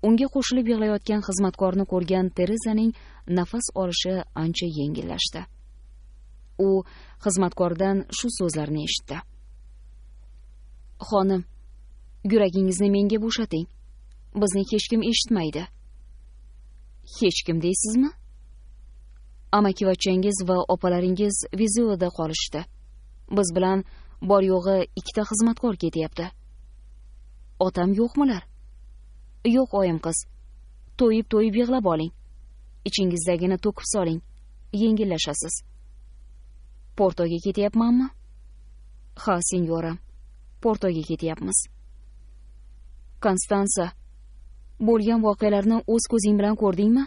Unga qo'shilib yig'layotgan xizmatkorni ko'rgan Terezaning nafas olishi ancha yengillashdi. U xizmatkordan shu so'zlarni eshitdi. "Xonim, yuragingizni menga bo'shating. Bizni hech kim eshitmaydi." "Hech kim deysizmi? Amakivachchangiz va opalaringiz Viziyoda qolishdi. Biz bilan bor yo'g'i 2 xizmatkor ketyapti. Otam yo'qmilar?" "Yo'q oyim qiz. To'yib yig'lab oling. Ichingizdagini to'kib soling. Yengillashasiz." "Portoga ketyapmanmi?" "Ha, senyoram. Portoga ketyapmiz." "Konstansa, bo'lgan voqealarni o'z ko'zing bilan ko'rdingmi?"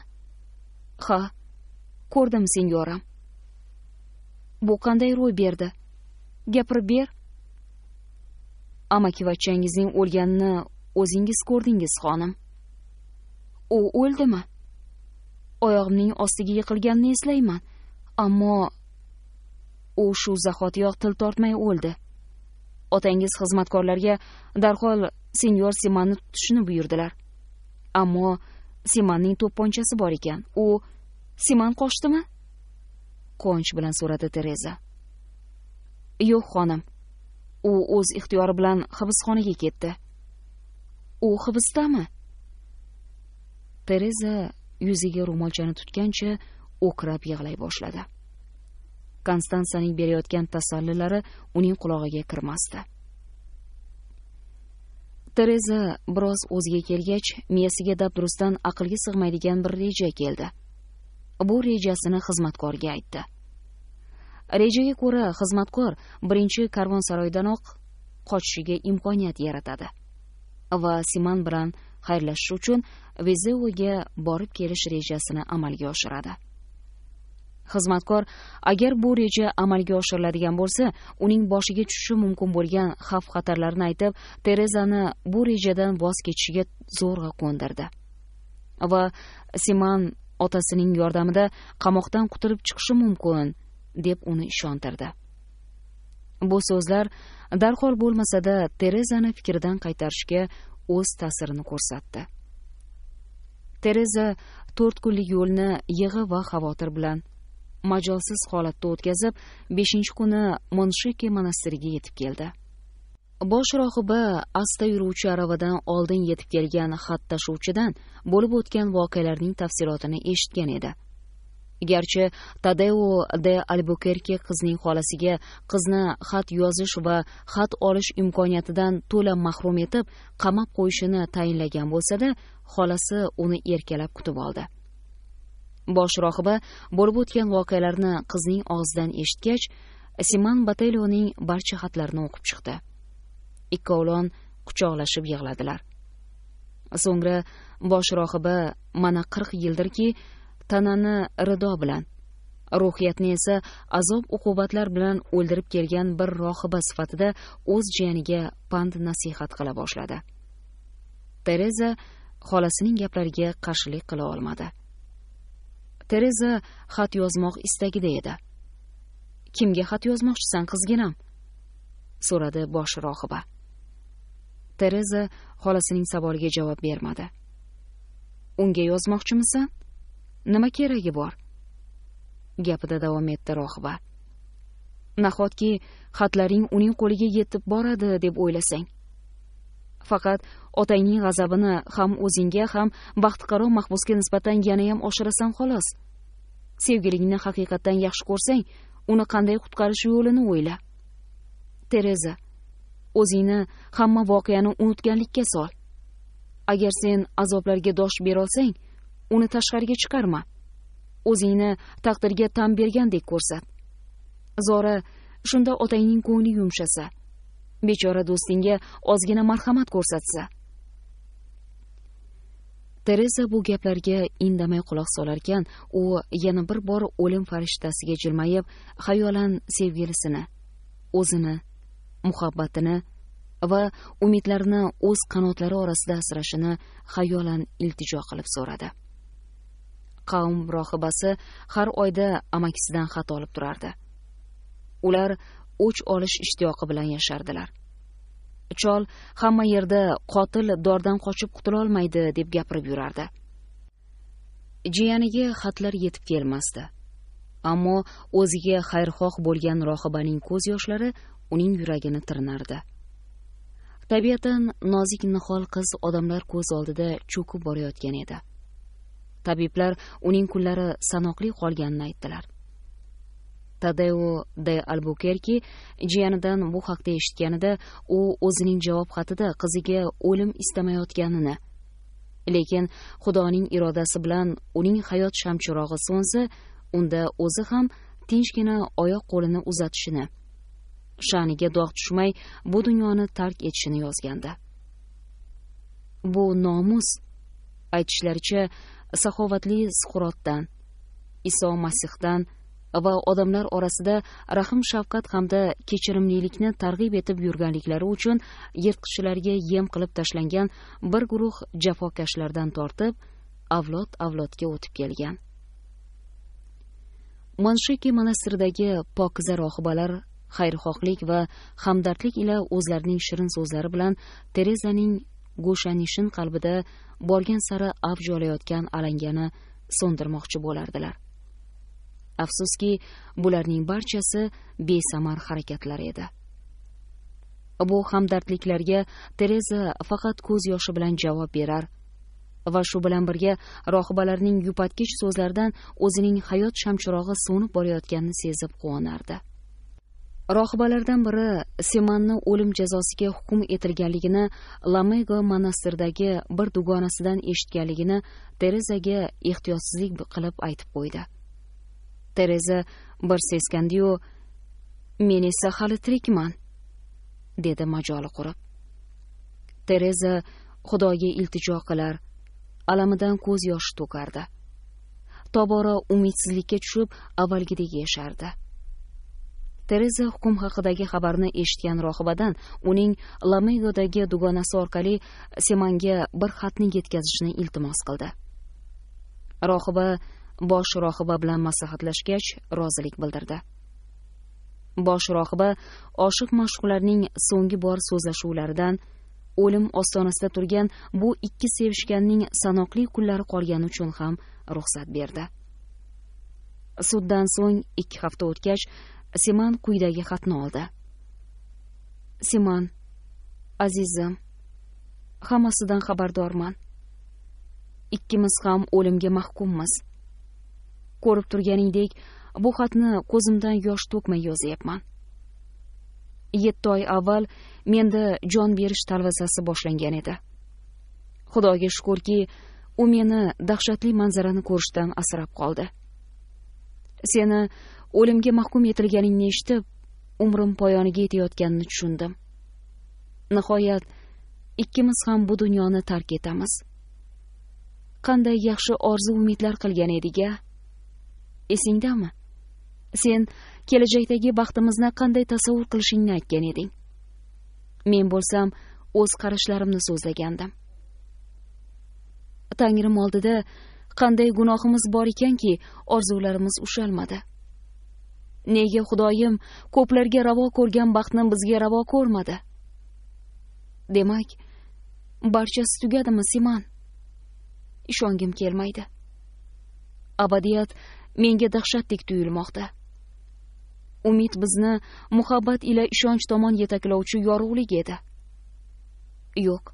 "Ha, ko'rdim, senyoram." "Bu qanday ro'y berdi? Gapirib ber." "Amakivachchangizning o'lganini o'zingiz ko'rdingiz, xonim." "U o'ldimi?" "Oyog'imning ostiga yiqilganini eslayman, ammo u shu zahotiyoq til tortmay o'ldi. Otangiz xizmatkorlarga darhol senyor Simanni tutishni buyurdilar. Ammo Simanning to'pponchasi bor ekan. U Siman qochdimi?" quvonch bilan so'radi Tereza. "Yo'q, xonim. U o'z ixtiyori bilan hibsxonaga ketdi." "U hibsdami?" Tereza yuziga ro'molchani tutgancha o'kirab yig'lay boshladi. Konstansaning berayotgan tasallilari uning qulog'iga kirmasdi. Tereza biroz o'ziga kelgach, miyasiga dabdurustdan aqlga sig'maydigan bir reja keldi. Bu rejasini xizmatkorga aytdi. Rejaga ko'ra, xizmatkor birinchi karvonsaroydanoq qochishiga imkoniyat yaratadi va Siman bilan xayrlashish uchun Vizeoga borib kelish rejasini amalga oshiradi. Xizmatkor agar bu reja amalga oshiriladigan bo'lsa, uning boshiga tushishi mumkin bo'lgan xavf-xatarlarni aytib, Terezani bu rejadan voz kechishiga zo'rg'a ko'ndirdi. Va Siman otasining yordamida qamoqdan qutulib chiqishi mumkin deb uni ishontirdi. Bu so'zlar darhol bo'lmasa-da Terezani fikridan qaytarishga o'z ta'sirini ko'rsatdi. Tereza 4 kunlik yo'lni yig'i va xavotir bilan majolsiz holatda o'tkazib, 5-kuni Monshike monastiriga yetib keldi. Bosh rohiba asta yuruvchi aravadan oldin yetib kelgan xat tashuvchidan bo'lib o'tgan voqealarning tafsilotini eshitgan edi. Garchi Tadeo de Albuquerque qizning xolasiga qizni xat yozish va xat olish imkoniyatidan to'la mahrum etib, qamab qo'yishini tayinlagan bo'lsa-da, xolasi uni erkalab kutib oldi. Bosh rohiba bo'lib o'tgan voqealarni qizning og'zidan eshitgach, Simon Batelioning barcha xatlarini o'qib chiqdi. Ikkovlon quchoqlashib yig'ladilar. So'ngra bosh rohiba mana 40 yildirki tanani rido bilan, ruhiyatni esa azob-uqubatlar bilan o'ldirib kelgan bir rohiba sifatida o'z jiyaniga pand nasihat qila boshladi. Tereza xolasining gaplariga qarshilik qila olmadi. Tereza xat yozmoq istagida edi. "Kimga xat yozmoqchisan, qizginam?" so'radi bosh rohiba. Tereza xolasining savoliga javob bermadi. "Unga yozmoqchimisan? Nima keragi bor?" gapida davom etdi rohiba. "Nahotki xatlaring uning qo'liga yetib boradi deb o'ylasang? Faqat otangning g'azabini ham o'zingga, ham baxtiqaro mahbusga nisbatan yana ham oshirasan xolos. Sevgilingni haqiqatdan yaxshi ko'rsang, uni qanday qutqarish yo'lini o'yla. Tereza, o'zingni hamma voqeani unutganlikka sol. Agar sen azoblarga dosh bera olsang, uni tashqariga chiqarma. O'zingni taqdirga tan bergandek ko'rsat. Zora shunda otangning ko'ngli yumshasa, bechora do'stingga ozgina marhamat ko'rsatsa." Tereza bu gaplarga indamay quloq solarkan, u yana bir bor o'lim farishtasiga jilmayib, xayolan sevgilisini, o'zini, muhabbatini va umidlarini o'z qanotlari orasida asrashini xayolan iltijo qilib so'radi. Qavm rohibasi har oyda amakisidan xat olib turardi. Ular o'ch olish ishtiyoqi bilan yashardilar. Chol hamma yerda qotil dordan qochib qutula olmaydi deb gapirib yurardi. Jiyaniga xatlar yetib kelmasdi. Ammo o'ziga xayrxoh bo'lgan rohibaning ko'z yoshlari uning yuragini tirnardi. Tabiatan nozik nihol qiz odamlar ko'z oldida cho'kib borayotgan edi. Tabiblar uning kunlari sanoqli qolganini aytdilar. Tadeo de Albuquerque jiyanidan bu haqda eshitganida, u o'zining javob xatida qiziga o'lim istamayotganini, lekin Xudoning irodasi bilan uning hayot shamchirog'i so'nsa, unda o'zi ham tinchgina oyoq qo'lini uzatishini, sha'niga dog' tushmay bu dunyoni tark etishini yozgandi. Bu nomus, aytishlaricha, saxovatli Suqrotdan, Iso Masihdan va odamlar orasida rahim shafqat hamda kechirimlilikni targ'ib etib yurganliklari uchun yirtqichlarga yem qilib tashlangan bir guruh jafokashlardan tortib avlodga o'tib kelgan. Monshike monastiridagi pokiza rohibalar xayrixohlik va hamdardlik ila o'zlarining shirin so'zlari bilan Terezaning go'shanishin qalbida borgan sari avj olayotgan alangani so'ndirmoqchi bo'lardilar. Afsuski, bularning barchasi besamar harakatlar edi. Bu hamdardliklarga Tereza faqat ko'z yoshi bilan javob berar va shu bilan birga rohibalarning yupatgich so'zlaridan o'zining hayot shamchirog'i so'nib borayotganini sezib quvonardi. Rohibalardan biri Simanni o'lim jazosiga hukm etilganligini Lamego monastiridagi bir dugonasidan eshitganligini Terezaga ehtiyotsizlik qilib aytib qo'ydi. Tereza bir seskandiyu, "Men esa hali tirikman", dedi majoli qurib. Tereza Xudoga iltijo qilar, alamidan ko'z yoshi to'kardi. Tobora umidsizlikka tushib, avvalgidek yashardi. Tereza hukm haqidagi xabarni eshitgan rohibadan uning Lamegodagi dugonasi orqali Simanga bir xatni yetkazishni iltimos qildi. Rohiba bosh rohiba bilan maslahatlashgach rozilik bildirdi. Bosh rohiba oshiq mashhurlarning so'nggi bor so'zlashuvlaridan, o'lim ostonasida turgan bu ikki sevishganning sanoqli kunlari qolgani uchun ham ruxsat berdi. Suddan so'ng 2 hafta o'tgach, Siman quyidagi xatni oldi. Siman, azizim, hammasidan xabardorman. Ikkimiz ham o'limga mahkummiz. Ko'rib turganingdek, bu xatni ko'zimdan yosh to'kmay yozyapman. 7 oy avval menda jon berish talvasasi boshlangan edi. Xudoga shukrki, u meni dahshatli manzarani ko'rishdan asrab qoldi. Seni o'limga mahkum etilganingni eshitib, umrim poyoniga yetayotganini tushundim. Nihoyat ikkimiz ham bu dunyoni tark etamiz. Qanday yaxshi orzu-umidlar qilgan edik-a? Esingdami? Sen kelajakdagi baxtimizni qanday tasavvur qilishingni aytgan eding. Men bo'lsam o'z qarashlarimni so'zlagandim. Tangrim oldida qanday gunohimiz bor ekanki, orzularimiz ushalmadi. Nega Xudoyim ko'plarga ravo ko'rgan baxtni bizga ravo ko'rmadi? Demak, barchasi tugadimi, Siman? Ishongim kelmaydi. Abadiyat menga dahshatdek tuyulmoqda. Umid bizni muhabbat ila ishonch tomon yetaklovchi yorug'lik edi. Yo'q.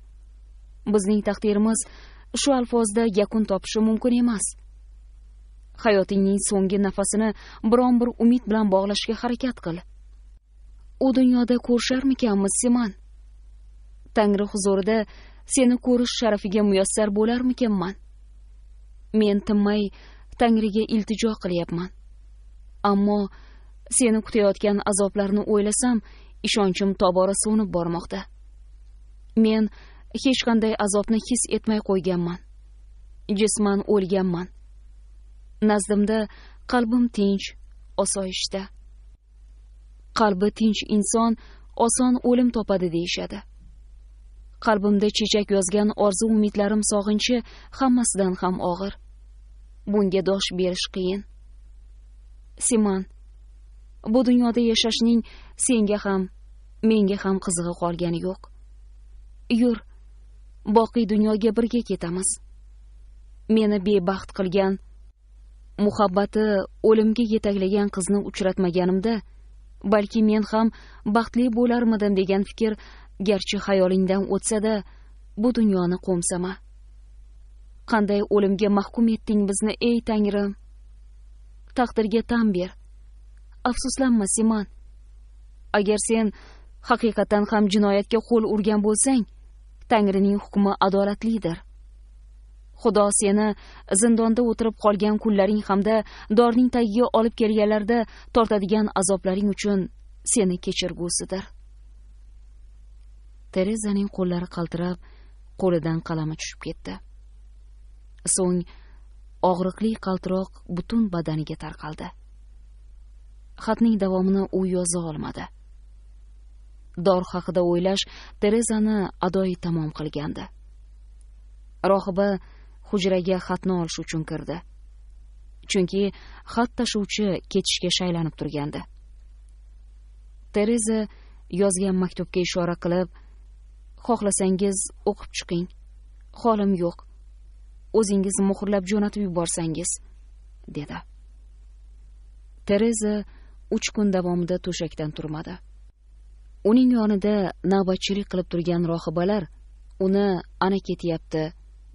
Bizning taqdirimiz shu alfozda yakun topishi mumkin emas. Hayotingning so'nggi nafasini biron bir umid bilan bog'lashga harakat qil. U dunyoda ko'risharmikanmiz, Siman? Tangri huzurida seni ko'rish sharafiga muyassar bo'larmikanman? Men tinmay Tangriga iltijo qilyapman. Ammo seni kutayotgan azoblarni o'ylasam, ishonchim tobora so'nib bormoqda. Men hech qanday azobni his etmay qo'yganman. Jisman o'lganman. Nazdimda qalbim tinch, osoyishta. Qalbi tinch inson oson o'lim topadi deyishadi. Qalbimda chechak yozgan orzu-umidlarim sog'inchi hammasidan ham og'ir. Bunga dosh berish qiyin. Siman, bu dunyoda yashashning senga ham, menga ham qizig'i qolgani yo'q. Yur, boqiy dunyoga birga ketamiz. Meni bebaxt qilgan, muhabbati o'limga yetaklagan qizni uchratmaganimda, balki men ham baxtli bo'larmidim degan fikr garchi xayolingdan o'tsa-da, bu dunyoni qo'msama. Qanday o'limga mahkum etding bizni, ey Tangrim? Taqdirga tan ber. Afsuslanma, Siman. Agar sen haqiqatan ham jinoyatga qo'l urgan bo'lsang, Tangrining hukmi adolatlidir. Xudo seni zindonda o'tirib qolgan kunlaring hamda dorning tagiga olib kelganlarda tortadigan azoblaring uchun seni kechirgusidir. Terezaning qo'llari qaltirab, qo'lidan qalami tushib ketdi. So'ng og'riqli qaltiroq butun badaniga tarqaldi. Xatning davomini u yoza olmadi. Dor haqida o'ylash Terezani adoyi tamom qilgandi. Rohiba hujraga xatni olish uchun kirdi. Chunki xat tashuvchi ketishga shaylanib turgandi. Tereza yozgan maktubga ishora qilib, xohlasangiz o'qib chiqing. Holim yo'q. O'zingiz muhrlab jo'natib yuborsangiz, dedi. Tereza 3 kun davomida to'shakdan turmadi. Uning yonida navbatchilik qilib turgan rohibalar uni ana ketyapti,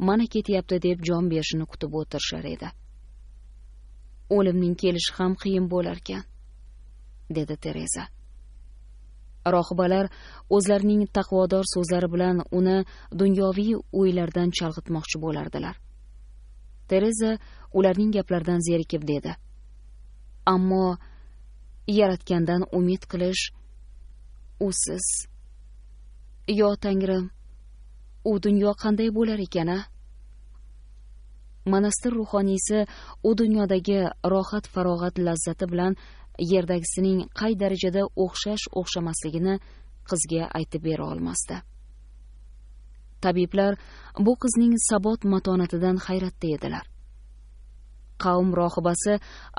mana ketyapti deb jon berishini kutib o'tirishar edi. O'limning kelishi ham qiyin bo'lar ekan, dedi Tereza. Rohibalar o'zlarining taqvodor so'zlari bilan uni dunyoviy o'ylardan chalg'itmoqchi bo'lardilar. Tereza ularning gaplaridan zerikib dedi: "Ammo yaratgandan umid qilish usiz. Yo Tangrim, u dunyo qanday bo'lar ekan-a?" Monastir ruhoniysi u dunyodagi rohat farog'at lazzati bilan yerdagisining qay darajada o'xshamasligini qizga aytib bera olmasdi. Tabiblar bu qizning sabot matonatidan hayratda edilar. qavm rohibasi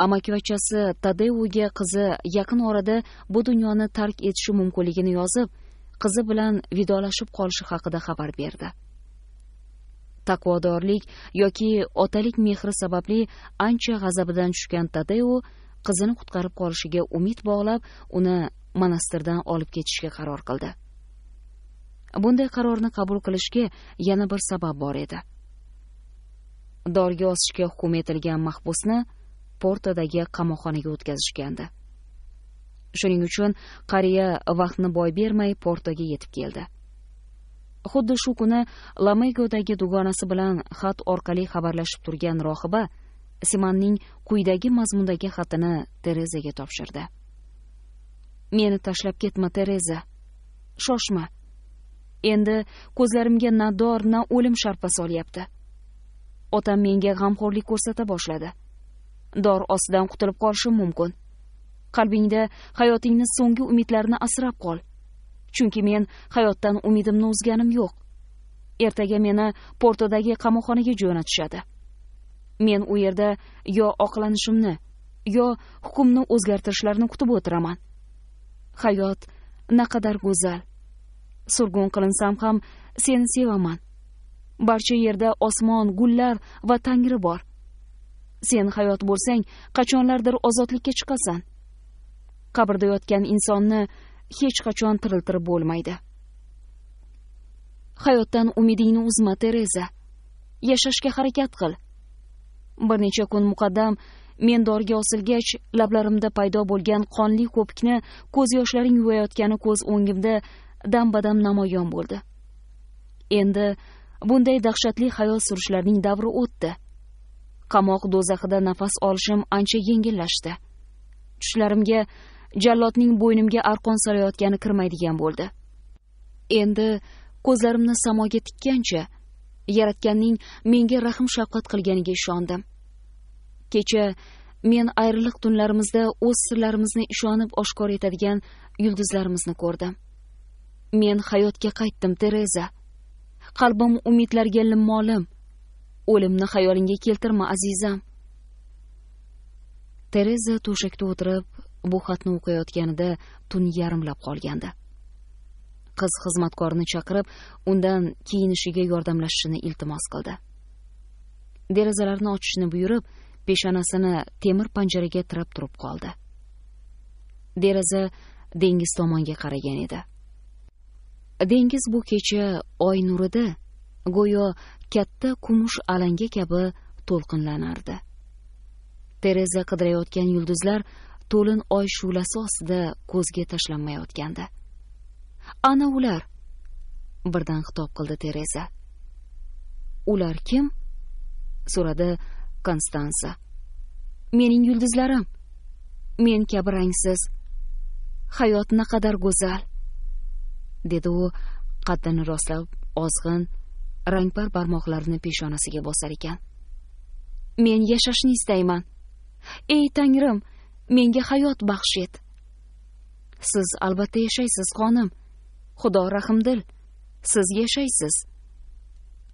amakivachchasi Tadeuga qizi yaqin orada bu dunyoni tark etishi mumkinligini yozib, qizi bilan vidolashib qolishi haqida xabar berdi. Taqvodorlik yoki otalik mehri sababli ancha g'azabidan tushgan Tadeu qizini qutqarib qolishiga umid bog'lab, uni monastirdan olib ketishga qaror qildi. Bunday qarorni qabul qilishga yana bir sabab bor edi. Dorga osishga hukm etilgan mahbusni Portodagi qamoqxonaga o'tkazishgandi. Shuning uchun qariya vaqtni boy bermay Portoga yetib keldi. Xuddi shu kuni Lamegodagi dugonasi bilan xat orqali xabarlashib turgan rohiba Simanning quyidagi mazmundagi xatini Terezaga topshirdi. Meni tashlab ketma, Tereza. Shoshma. Endi ko'zlarimga na dor, na o'lim sharpa solyapti. Otam menga g'amxo'rlik ko'rsata boshladi. Dor ostidan qutulib qolishim mumkin. Qalbingda hayotingni so'nggi umidlarini asrab qol. Chunki men hayotdan umidimni uzganim yo'q. Ertaga meni Portodagi qamoqxonaga jo'natishadi. Men u yerda yo oqlanishimni, yo hukmni o'zgartirishlarini kutib o'tiraman. Hayot naqadar go'zal. Surgun qilinsam ham seni sevaman. Barcha yerda osmon, gullar va Tangri bor. Sen hayot bo'lsang, qachonlardir ozodlikka chiqasan. Qabrda yotgan insonni hech qachon tiriltirib bo'lmaydi. Hayotdan umidingni uzma, Tereza. Yashashga harakat qil. Bir necha kun muqaddam men dorga osilgach, lablarimda paydo bo'lgan qonli ko'pikni ko'z yoshlaring yuvayotgani ko'z o'ngimda dam-badam namoyon bo'ldi. Endi bunday dahshatli hayot surishlarning davri o'tdi. Qamoq do'zaxida nafas olishim ancha yengillashdi. Tushlarimga jallodning bo'ynimga arqon solayotgani kirmaydigan bo'ldi. Endi ko'zlarimni samoga tikkancha Yaratganning menga rahm shafqat qilganiga ishondim. Kecha men ayriliq tunlarimizda o'z sirlarimizni ishonib oshkor etadigan yulduzlarimizni ko'rdim. Men hayotga qaytdim, Tereza. Qalbim umidlarga limmolim. O'limni xayolingga keltirma, azizam. Tereza to'shakda o'tirib, bu xatni o'qiyotganida tun yarimlab qolgandi. Qiz xizmatkorni chaqirib, undan kiyinishiga yordamlashishini iltimos qildi. Derazalarni ochishni buyurib, peshonasini temir panjaraga tirab turib qoldi. Deraza dengiz tomonga qaragan edi. Dengiz bu kecha oy nurida go'yo katta kumush alanga kabi to'lqinlanardi. Tereza qidirayotgan yulduzlar to'lin oy shu'lasi ostida ko'zga tashlanmayotgandi. Ana ular, birdan xitob qildi Tereza. Ular kim? So'radi Konstansa. Mening yulduzlarim. Men kabi rangsiz. Hayot naqadar go'zal, dedi u qaddini rostlab ozg'in rangpar barmoqlarini peshonasiga bosar ekan. Men yashashni istayman. Ey Tangrim, menga hayot baxsh et. Siz albatta yashaysiz, xonim. Xudo rahmdil, siz yashaysiz,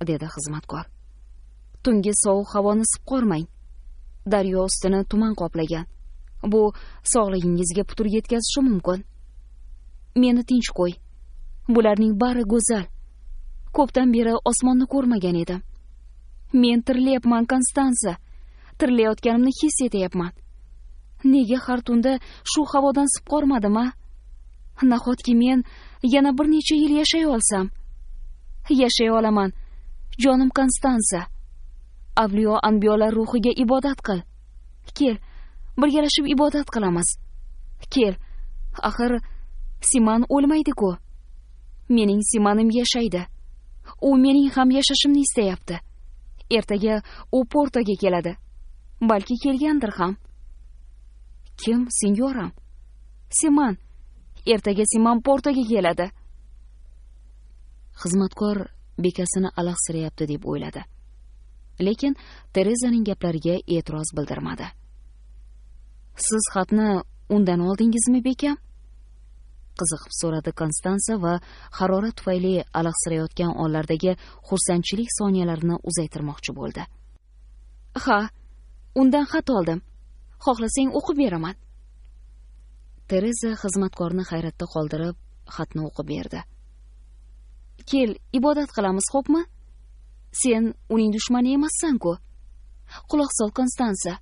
dedi xizmatkor. Tungi sovuq havoni sipqormang. Daryo ustini tuman qoplagan. Bu sog'lig'ingizga putur yetkazishi mumkin. Meni tinch qo'y. Bularning bari go'zal. Ko'pdan beri osmonni ko'rmagan edim. Men tirilyapman, Konstansa. Tirilayotganimni his etyapman. Nega har tunda shu havodan sipqormadim, a? Nahotki men yana bir necha yil yashay olsam? Yashay olaman, jonim Konstansa. Avliyo anbiyolar ruhiga ibodat qil. Kel, birgalashib ibodat qilamiz. Kel, axir Siman o'lmaydi-ku. Mening Simanim yashaydi. U mening ham yashashimni istayapti. Ertaga u Portoga keladi. Balki kelgandir ham. Kim, senyoram? Siman. Ertaga Siman Portoga keladi. Xizmatkor bekasini alahsirayapti deb o'yladi. Lekin Terezaning gaplariga e'tiroz bildirmadi. Siz xatni undan oldingizmi, bekam? Qiziqib so'radi Konstansa va harorat tufayli alahsirayotgan onlardagi xursandchilik soniyalarini uzaytirmoqchi bo'ldi. Ha, undan xat oldim. Xohlasang o'qib beraman. Tereza xizmatkorni hayratda qoldirib, xatni o'qib berdi. Kel, ibodat qilamiz, xo'pmi? Sen uning dushmani emassan-ku. Quloq sol, Konstansa.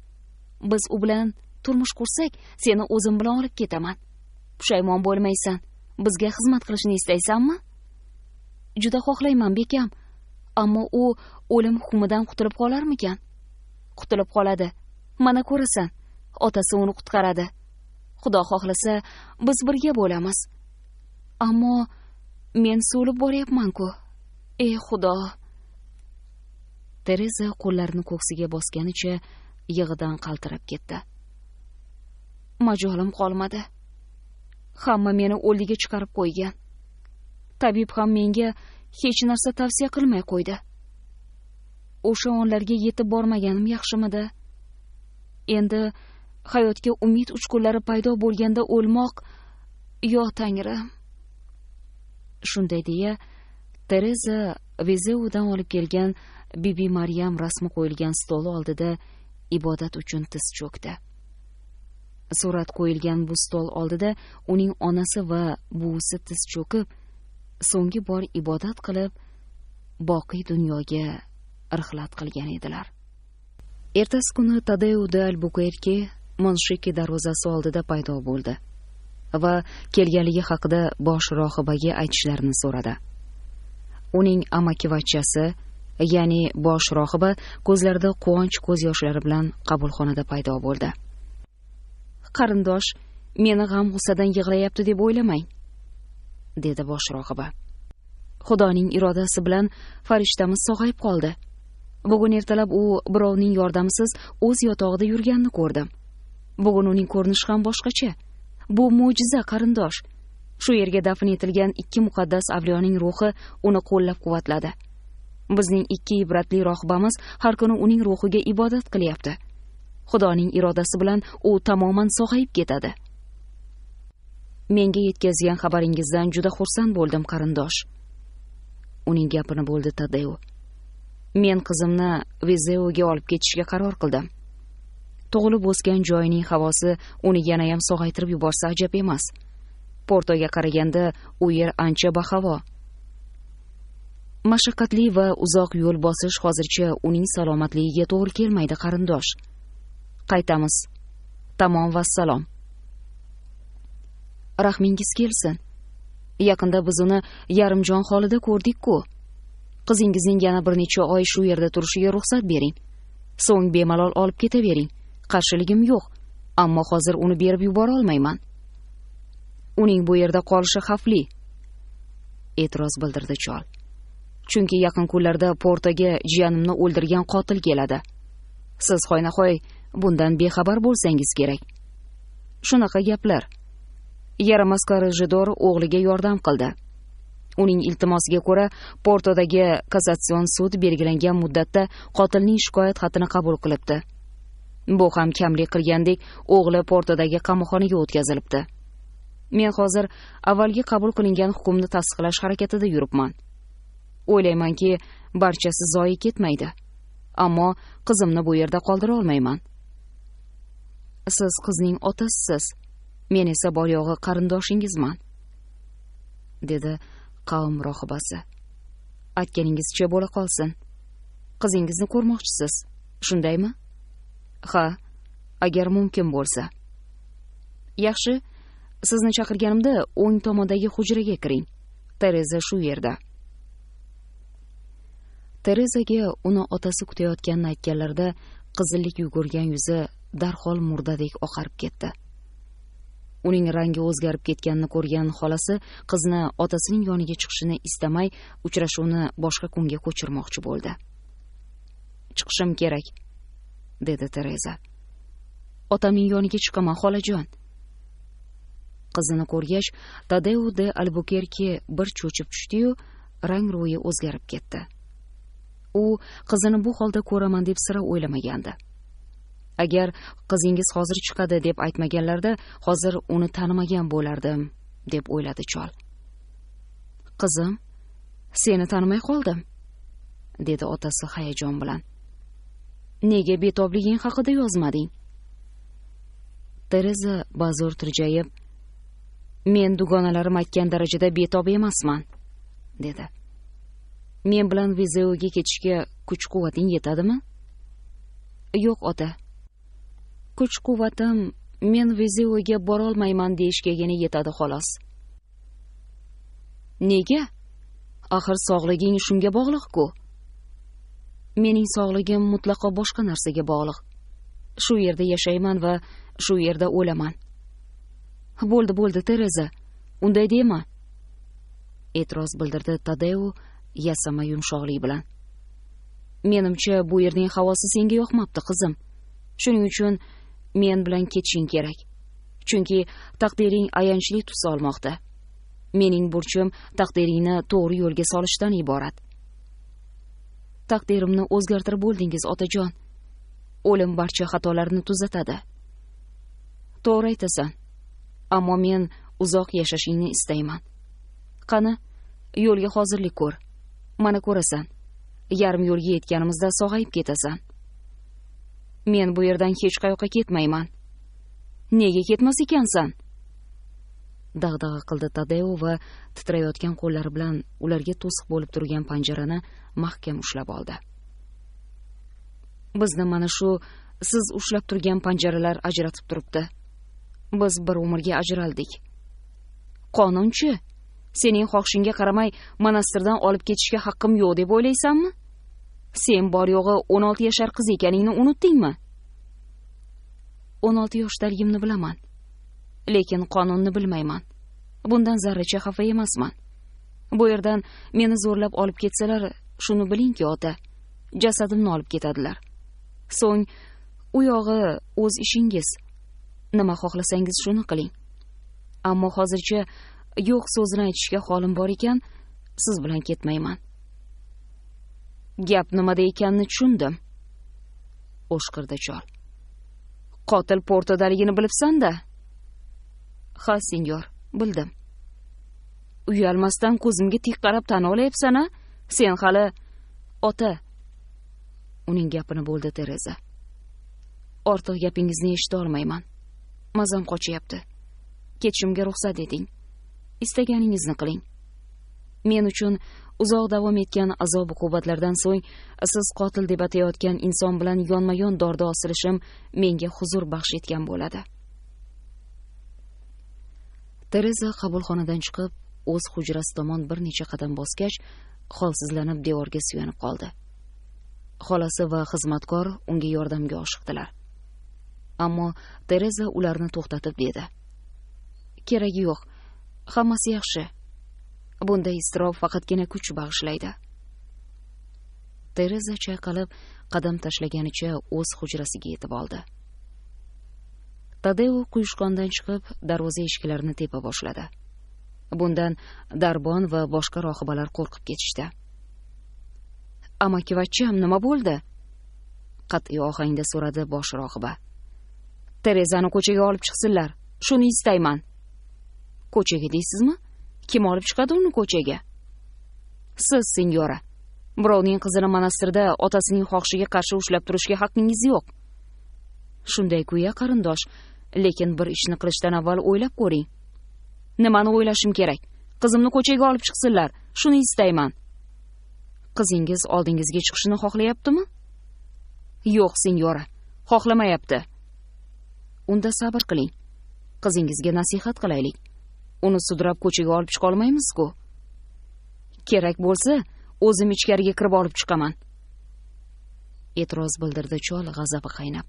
Biz u bilan turmush qursak, seni o'zim bilan olib ketaman. Pushaymon bo'lmaysan. Bizga xizmat qilishni istaysanmi? Juda xohlayman, bekam. Ammo u o'lim hukmidan qutulib qolarmikan? Qutulib qoladi. Mana ko'rasan, otasi uni qutqaradi. Xudo xohlasa, biz birga bo'lamiz. Ammo men so'lib boryapman-ku. Ey Xudo. Tereza qo'llarini ko'ksiga bosganicha yig'idan qaltirab ketdi. Majolim qolmadi. Hamma meni o'ldiga chiqarib qo'ygan. Tabib ham menga hech narsa tavsiya qilmay qo'ydi. O'sha onlarga yetib bormaganim yaxshimidi? Endi hayotga umid uchqunlari paydo bo'lganda o'lmoq, yo Tangrim. Shunday deya, Tereza Vezeudan olib kelgan Bibi Maryam rasmi qo'yilgan stoli oldida ibodat uchun tiz cho'kdi. Surat qo'yilgan bu stol oldida uning onasi va buvisi tiz cho'kib, so'nggi bor ibodat qilib, boqiy dunyoga rihlat qilgan edilar. Ertasi kuni Tadeu de Albuquerque Monshiki darvozasi oldida paydo bo'ldi va kelganligi haqida bosh rohibaga aytishlarini so'radi. Uning amakivachchasi, ya'ni bosh rohiba ko'zlarida quvonch ko'z yoshlari bilan qabulxonada paydo bo'ldi. Qarindosh, meni g'am-g'ussadan yig'layapti deb o'ylamang, dedi bosh rohiba. Xudoning irodasi bilan farishtamiz sog'ayib qoldi. Bugun ertalab u birovning yordamisiz o'z yotog'ida yurganini ko'rdim. Bugun uning ko'rinishi ham boshqacha. Bu mo'jiza, qarindosh. Shu yerga dafn etilgan 2 muqaddas avliyoning ruhi uni qo'llab-quvvatladi. Bizning 2 ibratli rohibamiz har kuni uning ruhiga ibodat qilyapti. Xudoning irodasi bilan u tamoman sog'ayib ketadi. Menga yetkazgan xabaringizdan juda xursand bo'ldim, qarindosh. Uning gapini bo'ldi Tadeu. Men qizimni Vezeuga olib ketishga qaror qildim. Tug'ilib o'sgan joyining havosi uni yana ham sog'aytirib yuborsa ajab emas. Portoga qaraganda u yer ancha bahavo. Mashaqqatli va uzoq yo'l bosish hozircha uning salomatligiga to'g'ri kelmaydi, qarindosh. Qaytamiz. Tamom vassalom. Rahmingiz kelsin. Yaqinda biz uni yarimjon holida ko'rdik-ku. Qizingizning yana bir necha oy shu yerda turishiga ruxsat bering. So'ng bemalol olib ketavering. Qarshiligim yo'q, ammo hozir uni berib yubora olmayman. Uning bu yerda qolishi xavfli, e'tiroz bildirdi chol. Chunki yaqin kunlarda Portoga jiyanimni o'ldirgan qotil keladi. Siz hoynahoy bundan bexabar bo'lsangiz kerak. Shunaqa gaplar. Yaramas Karijidor o'g'liga yordam qildi. Uning iltimosiga ko'ra Portodagi kassatsion sud belgilangan muddatda qotilning shikoyat xatini qabul qilibdi. Bu ham kamlik qilgandek o'g'li Portodagi qamoqxonaga o'tkazilibdi. Men hozir avvalgi qabul qilingan hukmni tasdiqlash harakatida yuribman. O'ylaymanki, barchasi zoyi ketmaydi. Ammo qizimni bu yerda qoldira olmayman. Siz qizning otasisiz, men esa boyog'i qarindoshingizman, dedi qavm rohibasi. Aytganingizcha bo'la qolsin. Qizingizni ko'rmoqchisiz, shundaymi? Ha, agar mumkin bo'lsa. Yaxshi, sizni chaqirganimda o'ng tomondagi hujraga kiring. Tereza shu yerda. Terezaga uni otasi kutayotganini aytganlarida qizillik yugurgan yuzi darhol murdadek oqarib ketdi. Uning rangi o'zgarib ketganini ko'rgan xolasi qizni otasining yoniga chiqishini istamay, uchrashuvni boshqa kunga ko'chirmoqchi bo'ldi. Chiqishim kerak, dedi Tereza. Otamning yoniga chiqaman, xolajon. Qizini ko'rgach, Tadeu de Albuquerque bir cho'chib tushdi-yu, rang ro'yi o'zgarib ketdi. U qizini bu holda ko'raman deb sira o'ylamagandi. Agar qizingiz hozir chiqadi deb aytmaganlarda, hozir uni tanimagan bo'lardim, deb o'yladi chol. Qizim, seni tanimay qoldim, dedi otasi hayajon bilan. nega betobliging haqida yozmading? Tereza ba'zor tirjayib, men dugonalarim aytgan darajada betob emasman, dedi. Men bilan Vizeoga ketishga kuch-quvvating yetadimi? Yo'q, ota. Kuch-quvvatim men Vizeoga bora olmayman deyishgagina yetadi xolos. Nega? Axir sog'liging shunga bog'liq-ku. Mening sog'ligim mutlaqo boshqa narsaga bog'liq. Shu yerda yashayman va shu yerda o'laman. Bo'ldi, Tereza. Unday dema. E'tiroz bildirdi Tadeu yasama yumshoqlik bilan. Menimcha bu yerning havosi senga yoqmabdi, qizim. Shuning uchun men bilan ketishing kerak. Chunki taqdiring ayanchli tus olmoqda. Mening burchim taqdiringni to'g'ri yo'lga solishdan iborat. Taqdirimni o'zgartirib bo'ldingiz, otajon. O'lim barcha xatolarni tuzatadi. To'g'ri aytasan. Ammo men uzoq yashashingni istayman. Qani, yo'lga hozirlik ko'r. Mana ko'rasan. Yarim yo'lga yetganimizda sog'ayib ketasan. Men bu yerdan hech qayoqqa ketmayman. Nega ketmas ekansan? Dag'dag'a qildi Tadeu va titrayotgan qo'llari bilan ularga to'siq bo'lib turgan panjarani mahkam ushlab oldi. Bizni mana shu siz ushlab turgan panjaralar ajratib turibdi. Biz bir umrga ajraldik. Qonunchi, sening xohishingga qaramay monastirdan olib ketishga haqqim yo'q deb o'ylaysanmi? Sen bor yo'g'i 16 yashar qiz ekaningni unutdingmi? 16 yoshdaligimni bilaman, lekin qonunni bilmayman. Bundan zarracha xafa emasman. Bu yerdan meni zo'rlab olib ketsalar, shuni bilingki, ota, jasadimni olib ketadilar. So'ng u yog'i o'z ishingiz. Nima xohlasangiz shuni qiling. Ammo hozircha yo'q so'zini aytishga holim bor ekan, siz bilan ketmayman. Gap nimada ekanini tushundim. O'shqirdi chol. Qotil Portodaligini bilibsan-da? Ha, senyor, bildim. Uyalmasdan ko'zimga tik qarab tan olayapsan-a? Sen hali ota. Uning gapini bo'ldi Tereza. Ortiq gapingizni eshita olmayman. Mazam qochyapti. Ketishimga ruxsat eting. Istaganingizni qiling. Men uchun uzoq davom etgan azob-uqubatlardan so'ng siz qotil deb atayotgan inson bilan yonma-yon dorda osilishim menga huzur baxsh etgan bo'ladi. Tereza qabulxonadan chiqib, o'z hujrasi tomon bir necha qadam bosgach, holsizlanib devorga suyanib qoldi. Xolasi va xizmatkor unga yordamga oshiqdilar. Ammo Tereza ularni to'xtatib dedi: "Keragi yo'q. Hammasi yaxshi. Bunday iztirob faqatgina kuch bag'ishlaydi." Tereza chayqalib, qadam tashlaganicha o'z hujrasiga yetib oldi. Tadeu quyushqondan chiqib, darvoza eshiklarini tepa boshladi. Bundan Darbon va boshqa rohibalar qo'rqib ketishdi. "Amakivachcham, nima bo'ldi?" qat'iy ohangda so'radi bosh rohiba. "Terezani ko'chaga olib chiqsinlar. Shuni istayman." "Ko'chaga deysizmi? Kim olib chiqadi uni ko'chaga?" "Siz, senyora. Birovning qizini monastirda otasining xohishiga qarshi ushlab turishga haqqingiz yo'q." "Shunday-ku-ya, qarindosh, lekin bir ishni qilishdan avval o'ylab ko'ring." "Nimani o'ylashim kerak? Qizimni ko'chaga olib chiqsinlar. Shuni istayman." "Qizingiz oldingizga chiqishini xohlayaptimi?" "Yo'q, senyora, xohlamayapti." "Unda sabr qiling. Qizingizga nasihat qilaylik. Uni sudrab ko'chaga olib chiqa olmaymiz-ku. Kerak bo'lsa, o'zim ichkariga kirib olib chiqaman." E'tiroz bildirdi chol g'azabi qaynab.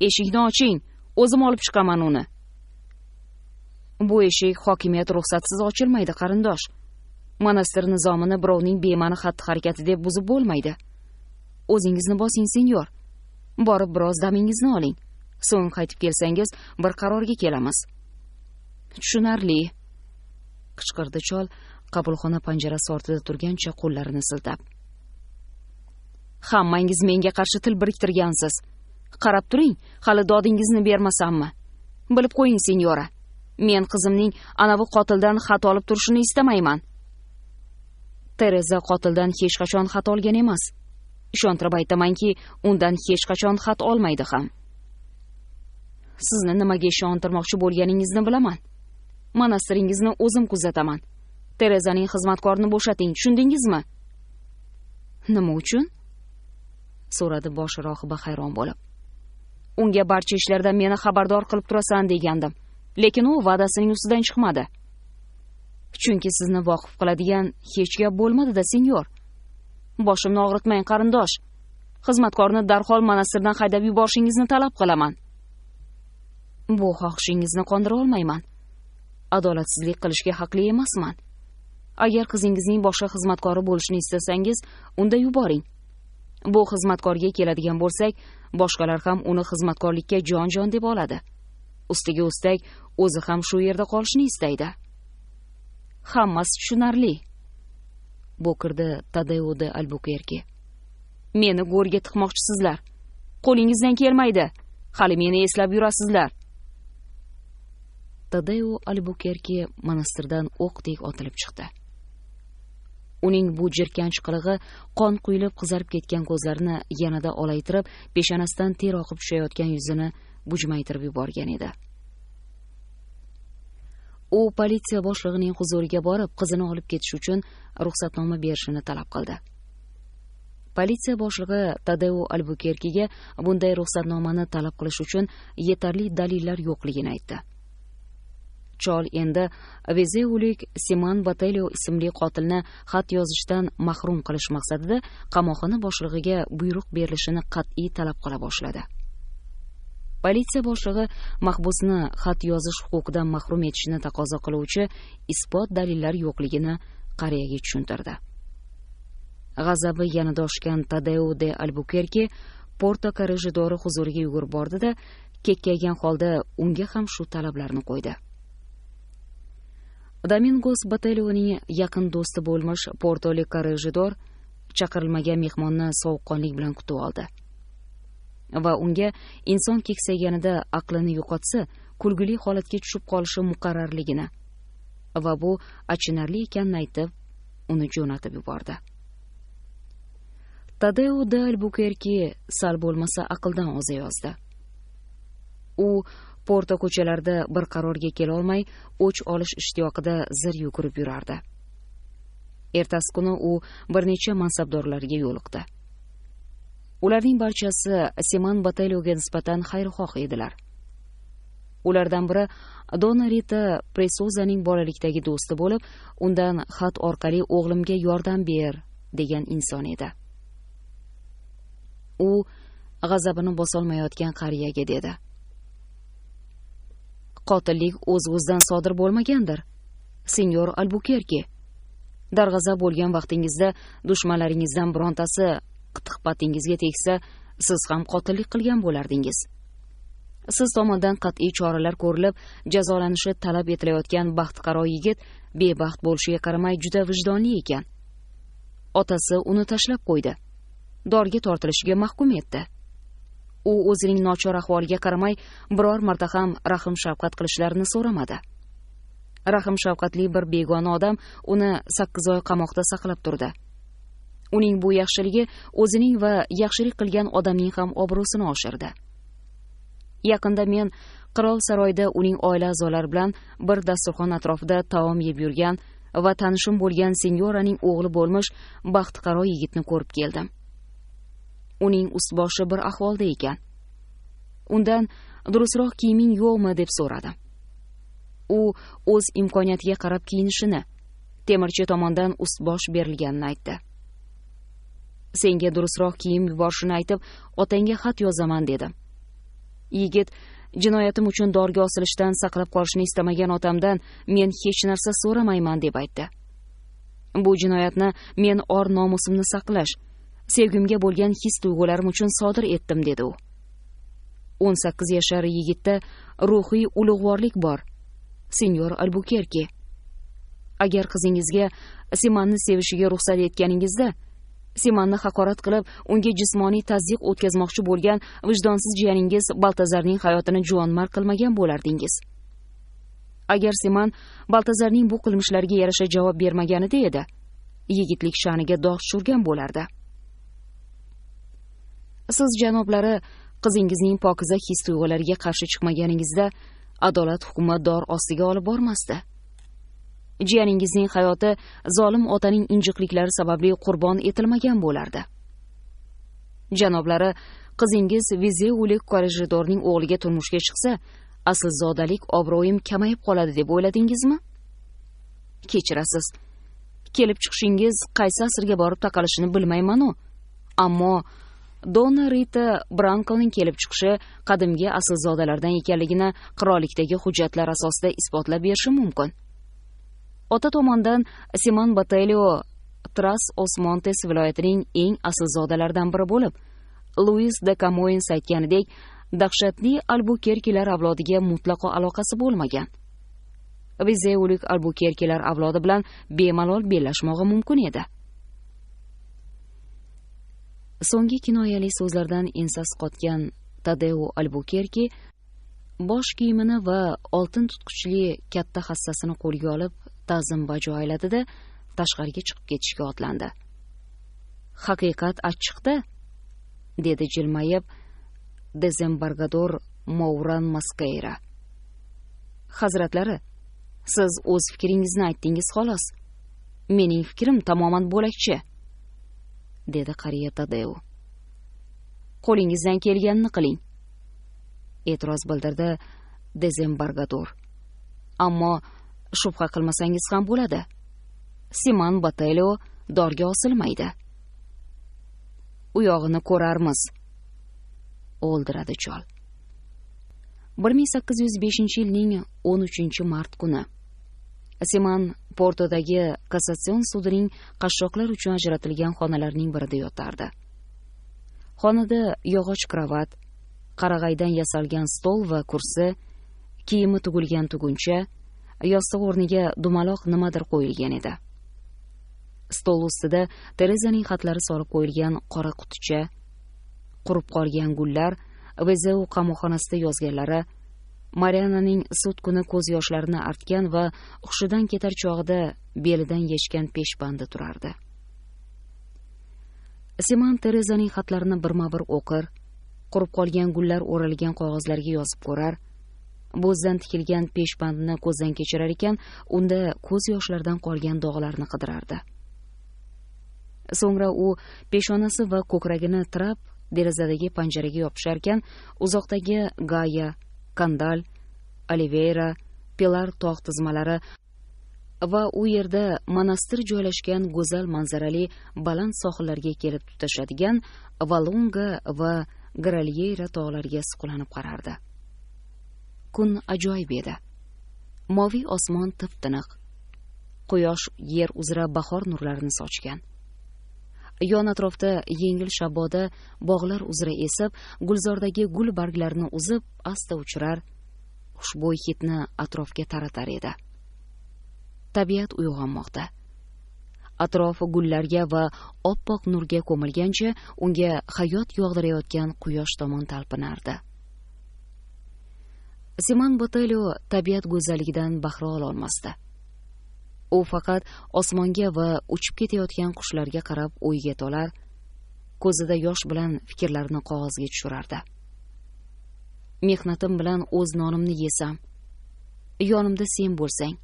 "Eshikni oching, o'zim olib chiqaman uni." "Bu eshik hokimiyat ruxsatsiz ochilmaydi, qarindosh. Monastir nizomini birovning bema'ni xatti-harakati deb buzib bo'lmaydi. O'zingizni bosing, senyor. Borib biroz damingizni oling. So'ng qaytib kelsangiz, bir qarorga kelamiz." "Tushunarli", qichqirdi chol qabulxona panjarasi ortida turgancha qo'llarini siltab. "Hammangiz menga qarshi til biriktirgansiz. Qarab turing, hali dodingizni bermasammi? Bilib qo'ying, senyora. Men qizimning anavi qotildan xat olib turishini istamayman." Tereza qotildan hech qachon xat olgan emas. ishontirib aytamanki, undan hech qachon xat olmaydi ham. Sizni nimaga ishontirmoqchi bo'lganingizni bilaman. Monastiringizni o'zim kuzataman. Terezaning xizmatkorini bo'shating, tushundingizmi? Nima uchun? So'radi bosh rohiba hayron bo'lib. Unga barcha ishlardan meni xabardor qilib turasan degandim, lekin u va'dasining ustidan chiqmadi. Chunki sizni voqif qiladigan hech gap bo'lmadi-da, senyor. Boshimni og'ritmang, qarindosh. Xizmatkorni darhol monastirdan haydab yuborishingizni talab qilaman. Bu xohishingizni qondira olmayman. Adolatsizlik qilishga haqli emasman. Agar qizingizning boshqa xizmatkori bo'lishini istasangiz, unda yuboring. Bu xizmatkorga keladigan bo'lsak, boshqalar ham uni xizmatkorlikka jon-jon deb oladi. Ustiga ustak, o'zi ham shu yerda qolishni istaydi. Hammasi tushunarli. Bo'kirdi Tadeo de Albuquerque. Meni go'rga tiqmoqchisizlar. Qo'lingizdan kelmaydi. Hali meni eslab yurasizlar. Tadeo Albuquerque monastirdan o'qdek otilib chiqdi. Uning bu jirkanch qilig'i qon quyilib qizarib ketgan ko'zlarini yanada olaytirib, peshonasidan ter oqib tushayotgan yuzini bujmaytirib yuborgan edi. U politsiya boshlig'ining huzuriga borib, qizini olib ketish uchun ruxsatnoma berishini talab qildi. Politsiya boshlig'i Tadeo Albuquerquega bunday ruxsatnomani talab qilish uchun yetarli dalillar yo'qligini aytdi. Chol endi Vezeulik Siman Batelio ismli qotilni xat yozishdan mahrum qilish maqsadida qamoqxona boshlig'iga buyruq berilishini qat'iy talab qila boshladi. Politsiya boshlig'i mahbusni xat yozish huquqidan mahrum etishni taqozo qiluvchi isbot dalillar yo'qligini qariyaga tushuntirdi. G'azabi yanada oshgan Tadeo de Albuquerque Porto Corregidori huzuriga yugurib bordi-da, kekkaygan holda unga ham shu talablarni qo'ydi. Domingos Batelioning yaqin do'sti bo'lmish Porto Corregidor chaqirilmagan mehmonni sovuqqonlik bilan kutib oldi va unga inson keksayganida aqlini yo'qotsa, kulgili holatga tushib qolishi muqarrarligini va bu achinarli ekanini aytib, uni jo'natib yubordi. Tadeo de Albuquerque sal bo'lmasa aqldan ozayozdi. U Porto ko'chalarida bir qarorga kela olmay, o'ch olish ishtiyoqida zir yugurib yurardi. Ertasi kuni u bir necha mansabdorlarga yo'liqdi. Ularning barchasi Siman Batelioga nisbatan xayrixoh edilar. Ulardan biri Dona Rita Presozaning bolalikdagi do'sti bo'lib, undan xat orqali o'g'limga yordam ber degan inson edi. U g'azabini bosolmayotgan qariyaga dedi: Qotillik o'z-o'zidan sodir bo'lmagandir, senyor Albuquerque. Darg'azab bo'lgan vaqtingizda dushmanlaringizdan birontasi qitiq-patingizga tegsa, siz ham qotillik qilgan bo'lardingiz. Siz tomondan qat'iy choralar ko'rilib, jazolanishi talab etilayotgan baxtiqaro yigit bebaxt bo'lishiga qaramay juda vijdonli ekan. Otasi uni tashlab qo'ydi. Dorga tortilishiga mahkum etdi. U o'zining nochor ahvoliga qaramay biror marta ham rahim shafqat qilishlarini so'ramadi. Rahim shafqatli bir begona odam uni 8 oy qamoqda saqlab turdi. Uning bu yaxshiligi o'zining va yaxshilik qilgan odamning ham obro'sini oshirdi. Yaqinda men qirol saroyida uning oila a'zolari bilan bir dasturxon atrofida taom yeb yurgan va tanishim bo'lgan senyoraning o'g'li bo'lmish baxtiqaro yigitni ko'rib keldim. Uning ust-boshi bir ahvolda ekan. Undan durustroq kiyiming yo'qmi deb so'radim. U o'z imkoniyatiga qarab kiyinishini, temirchi tomonidan ust-bosh berilganini aytdi. Senga durustroq kiyim yuborishini aytib, otangga xat yozaman dedim. Yigit jinoyatim uchun dorga osilishdan saqlab qolishni istamagan otamdan men hech narsa so'ramayman deb aytdi. Bu jinoyatni men or nomusimni saqlash, sevgimga bo'lgan his-tuyg'ularim uchun sodir etdim dedi u. 18 yashar yigitda ruhiy ulug'vorlik bor, senyor Albuquerque. Agar qizingizga Simanni sevishiga ruxsat etganingizda, Simanni haqorat qilib, unga jismoniy tazyiq o'tkazmoqchi bo'lgan vijdonsiz jiyaningiz Baltazarning hayotini juvonmarg qilmagan bo'lardingiz. Agar Siman Baltazarning bu qilmishlariga yarasha javob bermaganida edi, yigitlik sha'niga dog' tushirgan bo'lardi. siz janoblari qizingizning pokiza his tuyg'ulariga qarshi chiqmaganingizda adolat hukmi dor ostiga olib bormasdi. Jiyaningizning hayoti zolim otaning injiqliklari sababli qurbon etilmagan bo'lardi. Janoblari qizingiz Vizeulik kollejidorning o'g'liga turmushga chiqsa, aslzodalik obro'yim kamayib qoladi deb o'yladingizmi? Kechirasiz. Kelib chiqishingiz qaysi asrga borib taqalishini bilmayman-u, ammo Donna Rita Brankoning kelib chiqishi qadimgi aslzodalardan ekanligini qirollikdagi hujjatlar asosida isbotlab berishi mumkin. Ota tomonidan Simon Batelio Tras Osmontes viloyatining eng aslzodalaridan biri bo'lib, Luis de Camoens aytganidek, dahshatli Albukerkilar avlodiga mutlaqo aloqasi bo'lmagan. Vizeulik Albukerkilar avlodi bilan bemalol bellashmog'i mumkin edi. So'nggi kinoyali so'zlardan ensasi qotgan Tadeo Albukerki bosh kiyimini va oltin tutqichli katta hassasini qo'lga olib ta'zim bajo ayladi-da, tashqariga chiqib ketishga otlandi. Haqiqat achchiqda, dedi jilmayib Desembargador Mouran Masqueira. Hazratlari, siz o'z fikringizni aytdingiz xolos. Mening fikrim tamoman bo'lakcha, dedi qariya Tadeo. Qo'lingizdan kelganini qiling, e'tiroz bildirdi Desembargador. Ammo shubha qilmasangiz ham bo'ladi. Simon Batelio dorga osilmaydi. U yog'ini ko'rarmiz, o'ldiradi chol. 1805-yilning 13-mart kuni Simon Portodagi kassatsion sudining qashshoqlar uchun ajratilgan xonalarining birida yotardi. Xonada yog'och kravat, qarag'aydan yasalgan stol va kursi, kiyimi tugilgan tuguncha, yostiq o'rniga dumaloq nimadir qo'yilgan edi. Stol ustida Terezaning xatlari solib qo'yilgan qora quticha, qurib qolgan gullar, Vezeu qamoqxonasida yozganlari, Mariananing sud kuni ko'z yoshlarini artgan va hushidan ketar chog'ida belidan yechgan peshbandi turardi. Simon Terezaning xatlarini birma-bir o'qir, qurib qolgan gullar o'ralgan qog'ozlarga yozib ko'rar, bo'zdan tikilgan peshbandni ko'zdan kechirar ekan, unda ko'z yoshlaridan qolgan dog'larni qidirardi. So'ngra u peshonasi va ko'kragini tirab, derazadagi panjaraga yopishar ekan, uzoqdagi Gaya, Kandal, Oliveira, Pilar tog' tizmalari va u yerda monastir joylashgan go'zal manzarali baland sohillarga kelib tutashadigan Valunga va Gralyeira tog'lariga suqlanib qarardi. Kun ajoyib edi. Moviy osmon tip-tiniq. Quyosh yer uzra bahor nurlarini sochgan. Yon atrofda yengil shaboda bog'lar uzra esib, gulzordagi gul barglarini uzib, asta uchirar, xushbo'y hidni atrofga taratar edi. Tabiat uyg'onmoqda. Atrof gullarga va oppoq nurga ko'milgancha unga hayot yog'dirayotgan quyosh tomon talpinardi. Simon Botelio tabiat go'zalligidan bahra ola olmasdi. U faqat osmonga va uchib ketayotgan qushlarga qarab o'yga tolar, ko'zida yosh bilan fikrlarini qog'ozga tushirardi. Mehnatim bilan o'z nonimni yesam, yonimda sen bo'lsang,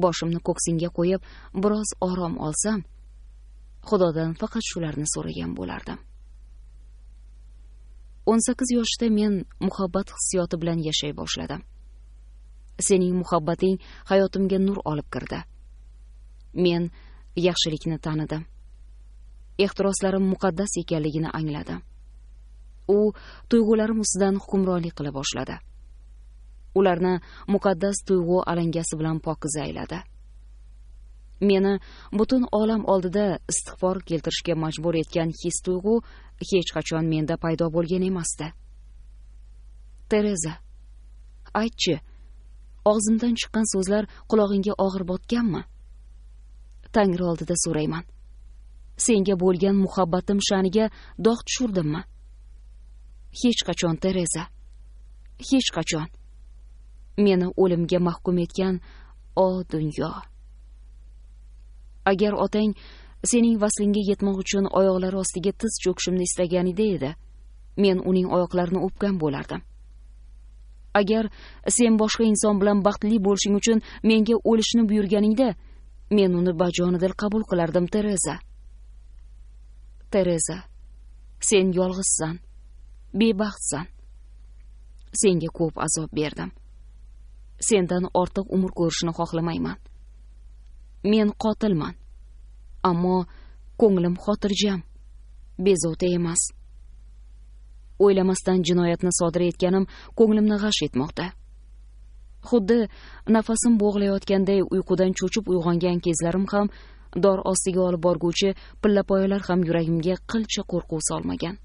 boshimni ko'ksingga qo'yib biroz orom olsam, Xudodan faqat shularni so'ragan bo'lardim. 18 yoshda men muhabbat hissiyoti bilan yashay boshladim. Sening muhabbating hayotimga nur olib kirdi. Men yaxshilikni tanidim. Ehtiroslarim muqaddas ekanligini angladim. U tuyg'ularim ustidan hukmronlik qila boshladi. Ularni muqaddas tuyg'u alangasi bilan pokiza ayladi. Meni butun olam oldida istig'for keltirishga majbur etgan his tuyg'u hech qachon menda paydo bo'lgan emasdi. Tereza, aytchi, og'zimdan chiqqan so'zlar qulog'ingga og'ir botganmi? Tangri oldida so'rayman. Senga bo'lgan muhabbatim sha'niga dog' tushirdimmi? Hech qachon, Tereza. Hech qachon. Meni o'limga mahkum etgan o dunyo. Agar otang sening vaslingga yetmoq uchun oyoqlari ostiga tiz cho'kishimni istaganida edi, men uning oyoqlarini o'pgan bo'lardim. Agar sen boshqa inson bilan baxtli bo'lishing uchun menga o'lishni buyurganingda, men uni bajonidil qabul qilardim, Tereza. Tereza, sen yolg'izsan, bebaxtsan. Senga ko'p azob berdim. Sendan ortiq umr ko'rishni xohlamayman. Men qotilman. Ammo ko'nglim xotirjam, bezovta emas. O'ylamasdan jinoyatni sodir etganim ko'nglimni g'ash etmoqda. Xuddi nafasim bo'g'layotganday uyqudan cho'chib uyg'ongan kezlarim ham, dor ostiga olib borguvchi pillapoyalar ham yuragimga qilcha qo'rquv solmagan.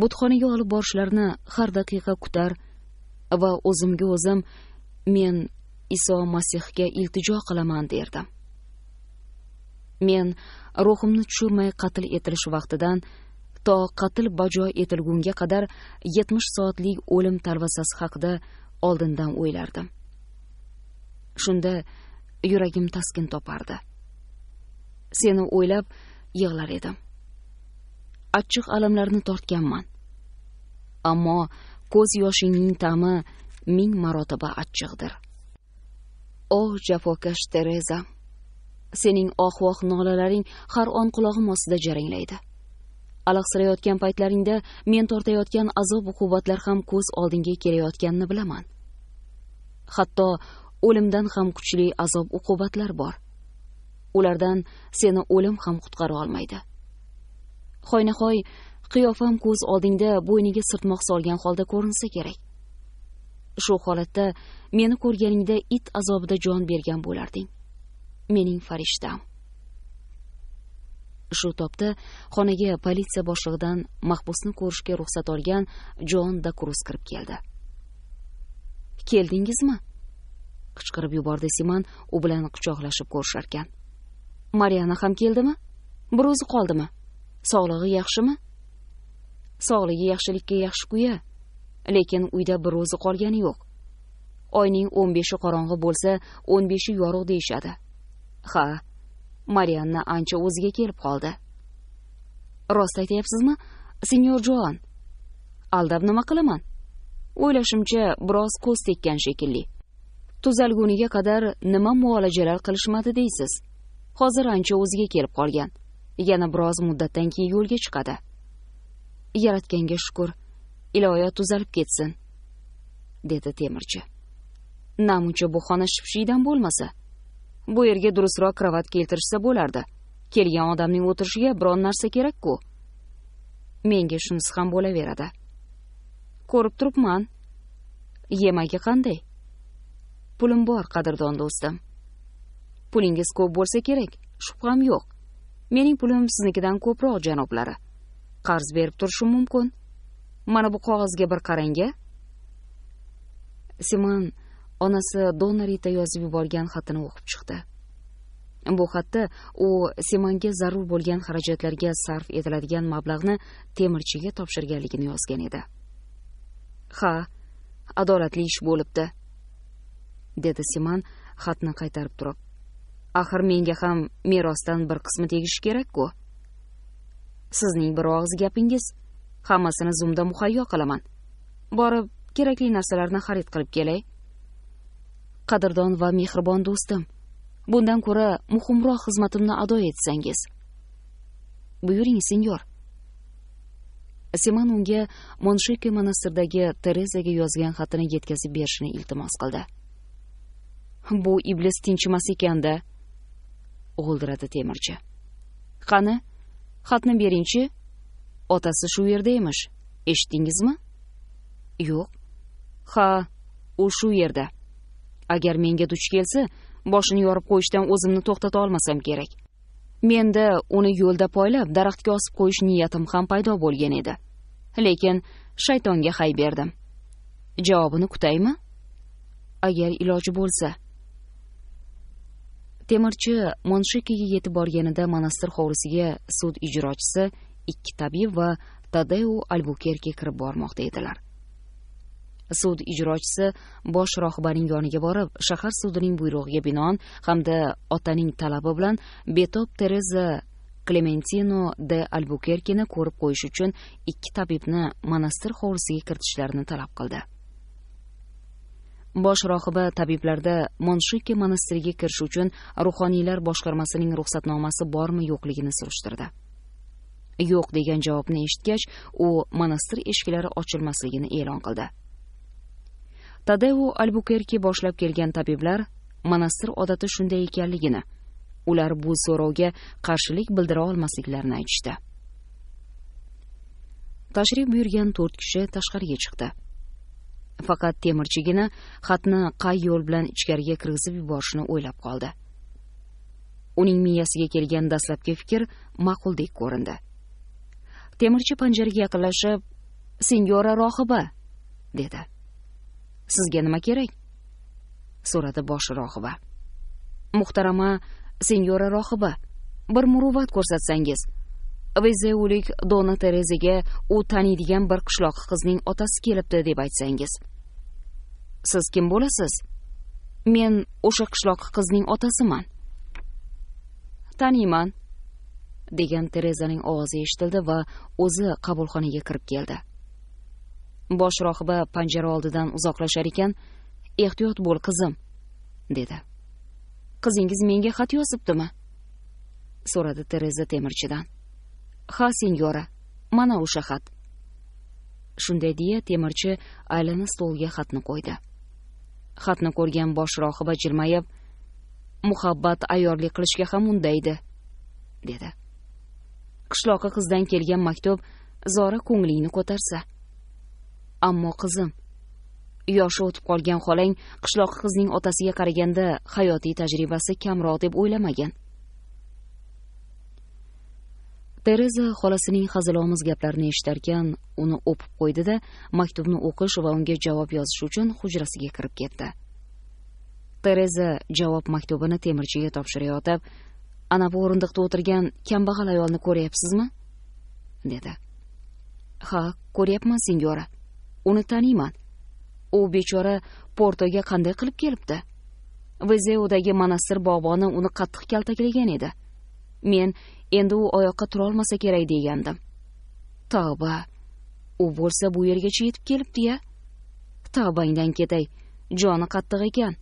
Butxonaga olib borishlarini har daqiqa kutar va o'zimga o'zim men Iso Masihga iltijo qilaman derdim. Men ruhimni tushirmay qatl etilish vaqtidan to qatl bajo etilgunga qadar 70 soatlik o'lim talvasasi haqida oldindan o'ylardim. Shunda yuragim taskin topardi. Seni o'ylab yig'lar edim. Achchiq alamlarni tortganman. Ammo ko'z yoshingning ta'mi 1000 marotaba achchiqdir. O jafokash Tereza, sening oh-voh nolalaring har on qulog'im ostida jaranglaydi. Alaqsirayotgan paytlaringda men tortayotgan azob-uqubatlar ham ko'z oldingga kelayotganini bilaman. Hatto o'limdan ham kuchli azob-uqubatlar bor. Ulardan seni o'lim ham qutqara olmaydi. Hoynahoy qiyofam ko'z oldingda bo'yniga sirtmoq solgan holda ko'rinsa kerak. Shu holatda meni ko'rganingda it azobida jon bergan bo'larding. Mening farishtam. Shu topda xonaga politsiya boshlig'idan mahbusni ko'rishga ruxsat olgan Jon da Cruz kirib keldi. Keldingizmi? Qichqirib yubordi Siman u bilan quchoqlashib ko'risharkan. Mariana ham keldimi? Bir o'zi qoldimi? Sog'lig'i yaxshimi? Sog'ligi yaxshilikka yaxshi-ku-ya, lekin uyda bir o'zi qolgani yo'q. Oyning 15i qorong'i bo'lsa, 15i yorug' deyshadi. Ha, Marianna ancha o'ziga kelib qoldi. Rost aytayapsizmi, senyor Joan? Aldab nima qilaman? O'ylashimcha biroz ko'z tekkan shekilli. Tuzalguniga qadar nima muolajalar qilishmadi deysiz? Hozir ancha o'ziga kelib qolgan. Yana biroz muddatdan keyin yo'lga chiqadi. Yaratganga shukr, iloyo tuzalib ketsin, dedi temirchi. Namuncha bu xona shipshiydan bo'lmasa, bu yerga durustroq kravat keltirishsa bo'lardi. Kelgan odamning o'tirishiga biron narsa kerak-ku. Menga shunisi ham bo'laveradi. Ko'rib turibman. Yemagi qanday? Pulim bor, qadrdon do'stim. Pulingiz ko'p bo'lsa kerak, shubham yo'q. Mening pulim siznikidan ko'proq, janoblari. Qarz berib turishim mumkin. Mana bu qog'ozga bir qarang-a. Simon onasi Donarita yozib yuborgan xatini o'qib chiqdi. Bu xatda u Simonga zarur bo'lgan xarajatlarga sarf etiladigan mablag'ni temirchiga topshirganligini yozgan edi. Ha, adolatli ish bo'libdi, dedi Simon xatni qaytarib turib. Axir menga ham merosdan bir qismi tegishi kerak-ku. Sizning bir og'iz gapingiz, hammasini zumda muhayyo qilaman. Borib, kerakli narsalarni xarid qilib kelay. Qadrdon va mehribon do'stim, bundan ko'ra muhimroq xizmatimni ado etsangiz. Buyuring, senyor. Simon unga Monsheke monastirdagi Terezaga yozgan xatini yetkazib berishni iltimos qildi. Bu iblis tinchimas ekan-da, g'o'ldiradi temirchi. Qani, xatni beringchi. Otasi shu yerda emish. Eshitdingizmi? Yo'q. Ha, u shu yerda. Agar menga duch kelsa, boshini yorib qo'yishdan o'zimni to'xtata olmasam kerak. Menda uni yo'lda poylab daraxtga osib qo'yish niyatim ham paydo bo'lgan edi. Lekin shaytonga hay berdim. Javobini kutaymi? Agar iloji bo'lsa. Temirchi Monshekega yetib borganida monastir hovlisiga sud ijrochisi, 2 tabib va Tadeu Albukerke kirib bormoqda edilar. sud ijrochisi bosh rohibaning yoniga borib, shahar sudining buyrug'iga binoan hamda otaning talabi bilan betob Tereza Klementino de Albuquerqueni ko'rib qo'yish uchun 2 tabibni monastir hovlisiga kiritishlarini talab qildi. Bosh rohiba tabiblarda Monshike monastiriga kirish uchun ruhoniylar boshqarmasining ruxsatnomasi bormi yo'qligini surishtirdi. Yo'q degan javobni eshitgach, u monastir eshiklari ochilmasligini e'lon qildi. Tadeo Albuquerque boshlab kelgan tabiblar monastir odati shunday ekanligini, ular bu so'rovga qarshilik bildira olmasliklarini aytishdi. Tashrif buyurgan 4 kishi tashqariga chiqdi. Faqat temirchigina xatni qay yo'l bilan ichkariga kirgizib yuborishni o'ylab qoldi. Uning miyasiga kelgan dastlabki fikr ma'quldek ko'rindi. Temirchi panjaraga yaqinlashib, "Sinyora rohiba", dedi. "Sizga nima kerak?" so'radi bosh rohiba. "Muhtarama sinyora rohiba, bir muruvvat ko'rsatsangiz. Vezeulik Dona Terezaga u taniydigan bir qishloq qizning otasi kelibdi deb aytsangiz." "Siz kim bo'lasiz?" "Men o'sha qishloq qizning otasiman." "Taniyman", degan Terezaning ovozi eshitildi va o'zi qabulxonaga kirib keldi. Bosh rohiba panjara oldidan uzoqlashar ekan, "Ehtiyot bo'l, qizim", dedi. "Qizingiz menga xat yozibdimi?" so'radi Tereza temirchidan. "Ha, sinyora, mana o'sha xat." Shunday deya temirchi aylana stolga xatni qo'ydi. Xatni ko'rgan bosh rohiba jilmayib, "Muhabbat ayyorlik qilishga ham undaydi", dedi. "Qishloqqa qizdan kelgan maktub zora ko'nglingni ko'tarsa. Ammo qizim, yoshi o'tib qolgan xolang qishloq qizning otasiga qaraganda hayotiy tajribasi kamroq deb o'ylamagan." Tereza xolasining hazilomuz gaplarini eshitarkan, uni o'pib qo'ydi-da, maktubni o'qish va unga javob yozish uchun hujrasiga kirib ketdi. Tereza javob maktubini temirchiga topshirayotib, "Ana bu o'rindiqda o'tirgan kambag'al ayolni ko'ryapsizmi?" dedi. "Ha, ko'ryapman, sinyora. Uni taniyman. U bechora Portoga qanday qilib kelibdi? Vezeudagi monastir bog'boni uni qattiq kaltaklagan edi. Men endi u oyoqqa tura olmasa kerak degandim. Tavba, u bo'lsa bu yergacha yetib kelibdi-ya. Tavbangdan ketay, joni qattiq ekan.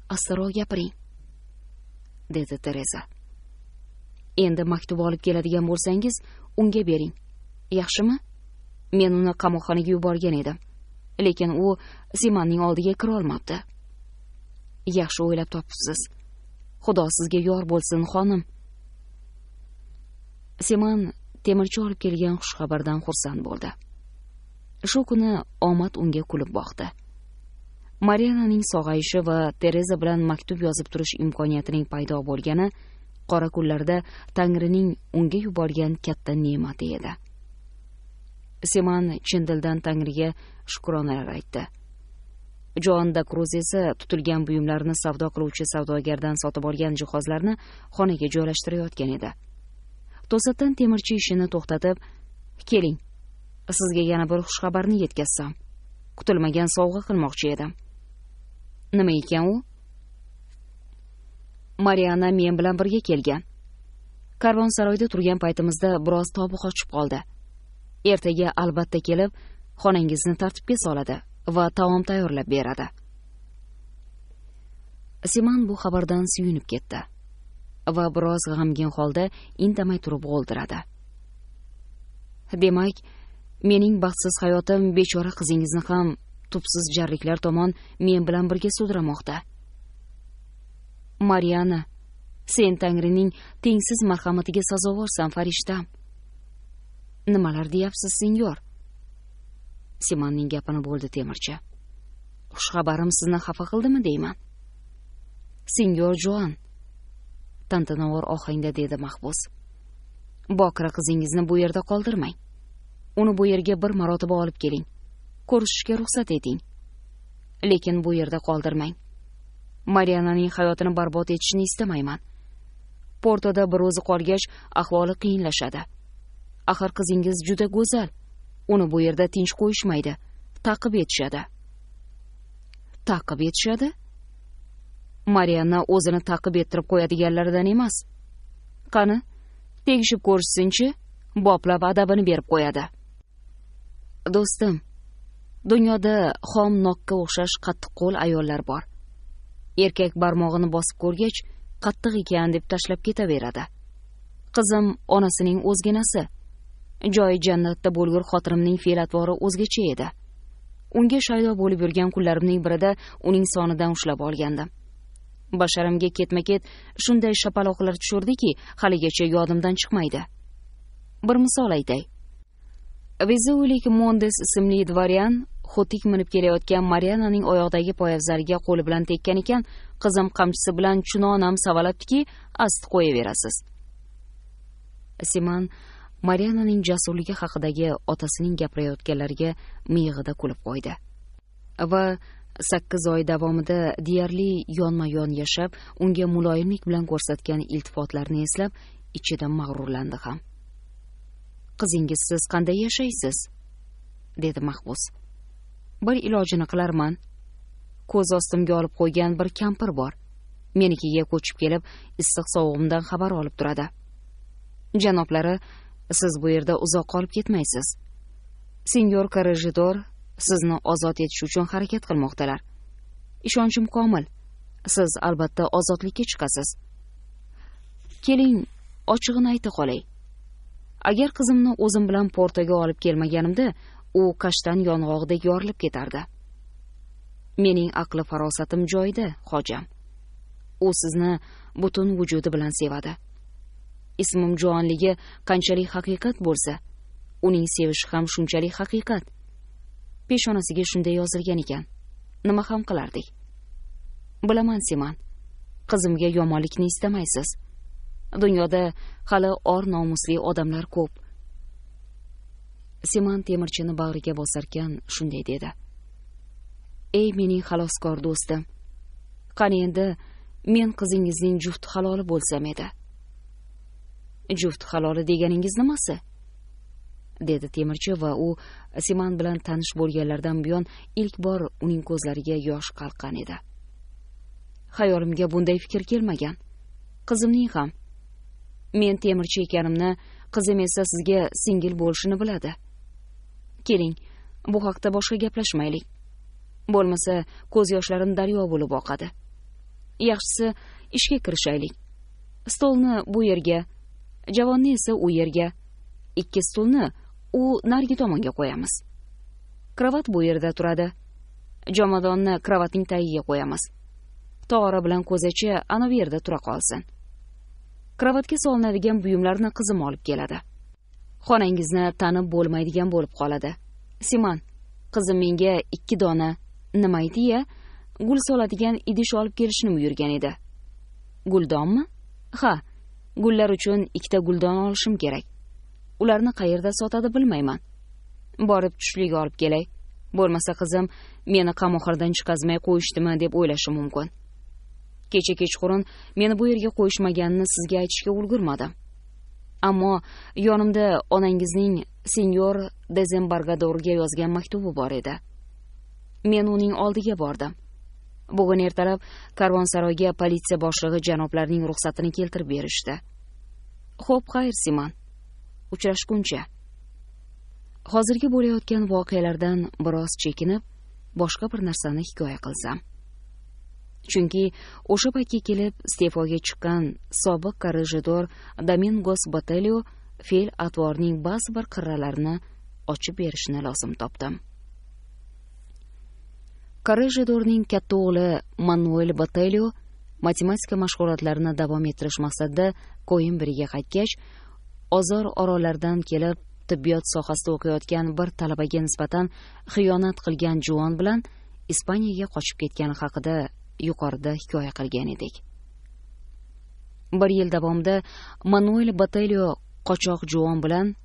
Astroq gapiring", dedi Tereza. "Endi maktub olib keladigan bo'lsangiz, unga bering. Yaxshimi? Men uni qamoqxonaga yuborgan edim. Lekin u Simanning oldiga kira olmabdi." "Yaxshi o'ylab topibsiz. Xudo sizga yor bo'lsin, xonim." Siman temirchi olib kelgan xushxabardan xursand bo'ldi. Shu kuni omad unga kulib boqdi. Mariananing sog'ayishi va Tereza bilan maktub yozib turish imkoniyatining paydo bo'lgani qora kunlarda Tangrining unga yuborgan katta ne'mati edi. Siman chin dildan Tangriga shukronalar aytdi. Joan da Cruz esa tutilgan buyumlarni savdo qiluvchi savdogardan sotib olgan jihozlarni xonaga joylashtirayotgan edi. To'satdan temirchi ishini to'xtatib, "Keling, sizga yana bir xushxabarni yetkazsam. Kutilmagan sovg'a qilmoqchi edim." "Nima ekan u?" "Mariana men bilan birga kelgan. Karvonsaroyda turgan paytimizda biroz tobi qochib qoldi. Ertaga albatta kelib, xonangizni tartibga soladi va taom tayyorlab beradi." Siman bu xabardan suyunib ketdi va biroz g'amgin holda indamay turib g'o'ldiradi. "Demak, mening baxtsiz hayotim bechora qizingizni ham tubsiz jarliklar tomon men bilan birga sudramoqda. Mariana, sen Tangrining tengsiz marhamatiga sazovorsan, farishtam." "Nimalar deyapsiz, senyor?" Simanning gapini bo'ldi temirchi. "Xushxabarim sizni xafa qildimi deyman?" "Senyor Joan", tantanavor ohangda dedi mahbus. "Bokira qizingizni bu yerda qoldirmang. Uni bu yerga bir marotaba olib keling. Ko'rishishga ruxsat eting. Lekin bu yerda qoldirmang. Mariananing hayotini barbod etishni istamayman. Portoda bir o'zi qolgach, ahvoli qiyinlashadi. Axir qizingiz juda go'zal. Uni bu yerda tinch qo'yishmaydi, ta'qib etishadi." ta'qib etishadi? Marianna o'zini ta'qib ettirib qo'yadiganlardan emas. Qani, tegishib ko'rishsinchi, boplab adabini berib qo'yadi. Do'stim, dunyoda xom nokka o'xshash qattiq qo'l ayollar bor. Erkak barmog'ini bosib ko'rgach, qattiq ekan deb tashlab ketaveradi. Qizim onasining o'zginasi. Joyi jannatda bo'lgur xotirimning fe'l-atvori o'zgacha edi. Unga shaydo bo'lib yurgan kunlarimning birida uning sonidan ushlab olgandim. Basharamga ketma-ket shunday shapaloqlar tushurdiki, haligacha yodimdan chiqmaydi. Bir misol aytay. Vezulik Mondes ismli dvoryan xotik minib kelayotgan Mariananing oyoqdagi poyafzaliga qo'li bilan tekkan ekan, qizim qamchisi bilan chunonam savalabdiki, asti qo'yaverasiz. Siman Mariananing jasurligi haqidagi otasining gapirayotganlariga miyig'ida kulib qo'ydi. Va 8 oy davomida deyarli yonma-yon yashab, unga muloyimlik bilan ko'rsatgan iltifotlarni eslab, ichidan mag'rurlandi ham. Qizingiz siz qanday yashaysiz? Dedi Mahbus. Bir ilojini qilarman. Ko'z ostimga olib qo'ygan bir kampir bor. Menikiga ko'chib kelib, issiq sovug'imdan xabar olib turadi. Janoblari, siz bu yerda uzoq qolib ketmaysiz. Senyor Karajidor sizni ozod etish uchun harakat qilmoqdalar. Ishonchim komil. Siz albatta ozodlikka chiqasiz. Keling, ochig'ini ayta qolay. Agar qizimni o'zim bilan Portoga olib kelmaganimda, u qashdan yong'oqdek yorilib ketardi. Mening aqli farosatim joyida, hojam. U sizni butun vujudi bilan sevadi. Ismim Joanligi qanchalik haqiqat bo'lsa, uning sevishi ham shunchalik haqiqat. Peshonasiga shunday yozilgan ekan. Nima ham qilardik? Bilaman, Siman. Qizimga yomonlikni istamaysiz. Dunyoda hali or nomusli odamlar ko'p. Siman temirchini bag'riga bosarkan shunday dedi. Ey mening xaloskor do'stim. Qani endi men qizingizning juft haloli bo'lsam edi. Juft haloli deganingiz nimasi? Dedi temirchi va u Siman bilan tanish bo'lganlardan buyon ilk bor uning ko'zlariga yosh qalqqan edi. Xayolimga bunday fikr kelmagan. Qizimning ham. Men temirchi ekanimni, qizim esa sizga singil bo'lishini biladi. Keling, bu haqda boshqa gaplashmaylik. Bo'lmasa ko'z yoshlarim daryo bo'lib oqadi. Yaxshisi ishga kirishaylik. Stolni bu yerga, javonni esa u yerga, 2 stulni u narigi tomonga qo'yamiz. Kravat bu yerda turadi. Jomadonni kravatning tagiga qo'yamiz. Tog'ora bilan ko'zachi ana bu yerda tura qolsin. Kravatga solinadigan buyumlarni qizim olib keladi. Xonangizni tanib bo'lmaydigan bo'lib qoladi. Siman, qizim menga 2 dona nima aydi-ya, gul soladigan idish olib kelishni buyurgan edi. Guldonmi? Ha, gullar uchun 2 ta guldon olishim kerak. Ularni qayerda sotadi bilmayman. Borib tushlik olib kelay. Bo'lmasa qizim meni qamoqxonadan chiqazmay qo'yishdimi deb o'ylashi mumkin. Kecha kechqurun meni bu yerga qo'yishmaganini sizga aytishga ulgurmadim. Ammo yonimda onangizning senyor Desembargadorga yozgan maktubi bor edi. Men uning oldiga bordim. Bugun ertalab karvonsaroyga politsiya boshlig'i janoblarning ruxsatini keltirib berishdi. Xo'p, xayr, Siman. Uchrashguncha. Hozirgi bo'layotgan voqealardan biroz chekinib, boshqa bir narsani hikoya qilsam. Chunki o'sha paytga kelib iste'foga chiqqan sobiq Karajidor Domingos Botelho fe'l atvorning ba'zi bir qirralarini ochib berishni lozim topdim. Karajidorning katta o'g'li Manuel Botelho matematika mashg'ulotlarini davom ettirish maqsadida Koimbiriga qaytgach, Ozor orollaridan kelib tibbiyot sohasida o'qiyotgan bir talabaga nisbatan xiyonat qilgan juvon bilan Ispaniyaga qochib ketgani haqida yuqorida hikoya qilgan edik. 1 yil davomida Manuel Botelho qochoq juvon bilan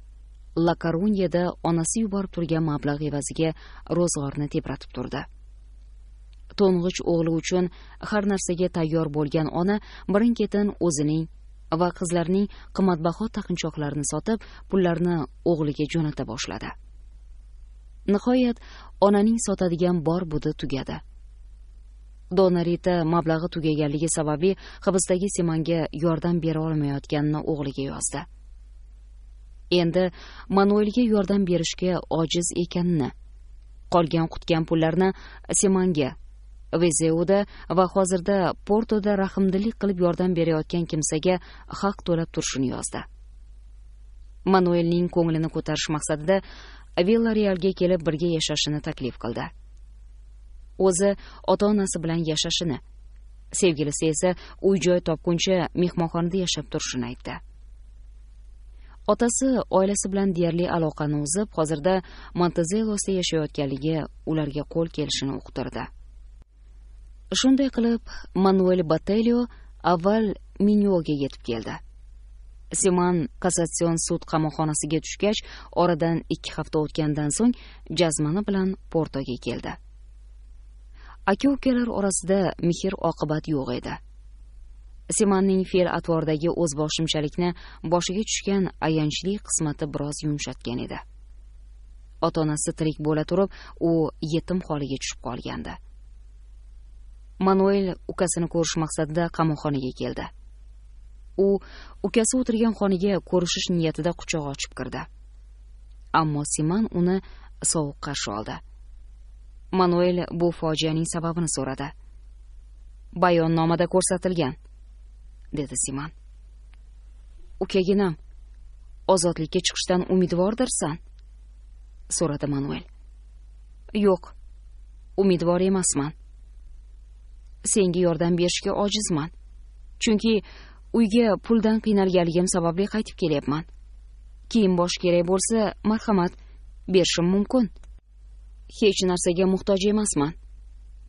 La Corunyada onasi yuborib turgan mablag' evaziga ro'zg'orni tebratib turdi. To'ng'ich o'g'li uchun har narsaga tayyor bo'lgan ona birin-ketin o'zining va qizlarining qimmatbaho taqinchoqlarini sotib, pullarni o'g'liga jo'nata boshladi. Nihoyat onaning sotadigan bor budi tugadi. dona Rita mablag'i tugaganligi sababli hibsdagi Simanga yordam bera olmayotganini o'g'liga yozdi. Endi Manuelga yordam berishga ojiz ekanini, qolgan qutgan pullarni Simanga, Vezeuda va hozirda Portoda rahmdillik qilib yordam berayotgan kimsaga haq to'lab turishini yozdi. Manuelning ko'nglini ko'tarish maqsadida Villarealga kelib birga yashashini taklif qildi. O'zi ota-onasi bilan yashashini, sevgilisi esa uy-joy topguncha mehmonxonada yashab turishini aytdi. Otasi oilasi bilan deyarli aloqani uzib, hozirda Montezelosda yashayotganligi ularga qo'l kelishini uqtirdi. Shunday qilib, Manuel Batelio avval Minyoga yetib keldi. Simon kassatsion sud qamoqxonasiga tushgach, oradan 2 hafta o'tgandan so'ng jazmani bilan Portoga keldi. Aka-ukalar orasida mehr-oqibat yo'q edi. Simonning fe'l-atvordagi o'zboshimchalikni boshiga tushgan ayanchli qismati biroz yumshatgan edi. Ota-onasi tirik bo'la turib, u yetim holiga tushib qolgandi. Manuel ukasini ko'rish maqsadida qamoqxonaga keldi. U ukasi o'tirgan xonaga ko'rishish niyatida quchoq ochib kirdi. Ammo Simon uni sovuq qarshi oldi. Manuel bu fojianing sababini so'radi. "Bayonnomada ko'rsatilgan", dedi Simon. "Ukaginam, ozodlikka chiqishdan umidvordirsan?" so'radi Manuel. "Yo'q, umidvor emasman. Senga yordam berishga ojizman. Chunki uyga puldan qiynalganligim sababli qaytib kelyapman. Kiyim bosh kerak bo'lsa, marhamat, berishim mumkin. Hech narsaga muhtoj emasman.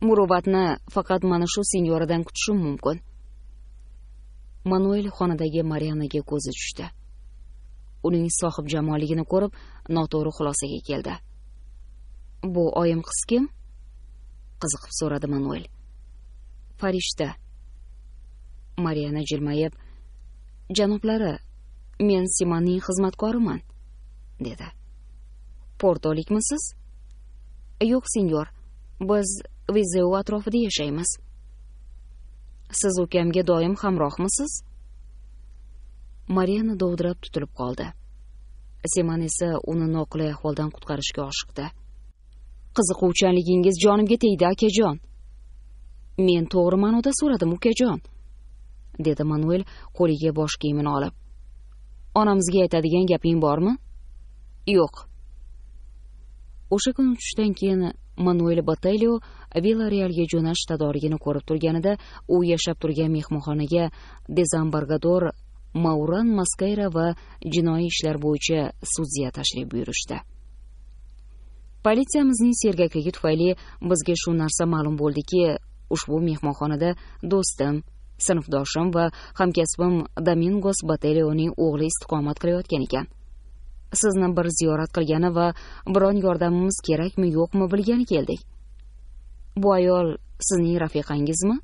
Muruvvatni faqat mana shu senyoradan kutishim mumkin." Manuel xonadagi Marianaga ko'zi tushdi. Uning sohib jamolligini ko'rib, noto'g'ri xulosaga keldi. "Bu oyim qiz kim?" qiziqib so'radi Manuel. "Farishta." Mariana jilmayib, "Janoblari, men Simonning xizmatkoriman", dedi. "Portolikmisiz?" "Yo'q, senyor. Biz Vezeu atrofida yashaymiz." "Siz ukamga doim hamrohmisiz?" Mariana dovdirab tutilib qoldi. Simon esa uni noqulay ahvoldan qutqarishga oshiqdi. "Qiziquvchanligingiz jonimga tegdi, akajon." "Men to'g'ri ma'noda so'radim, ukajon", dedi Manuel qo'liga bosh kiyimini olib. "Onamizga aytadigan gaping bormi?" "Yo'q." O'sha kun tushdan keyin Manuel Batelio Villarealga jo'nash tadorigini ko'rib turganida, u yashab turgan mehmonxonaga desambargador Mauran Masqueira va jinoiy ishlar bo'yicha sudya tashrif buyurishdi. "Politsiyamizning sergakligi tufayli bizga shu narsa ma'lum bo'ldiki, ushbu mehmonxonada do'stim, sinfdoshim va hamkasbim Domingos Batelioning o'g'li istiqomat qilayotgan ekan. Sizni bir ziyorat qilgani va biron yordamimiz kerakmi yo'qmi bilgani keldik. Bu ayol sizning rafiqangizmi?"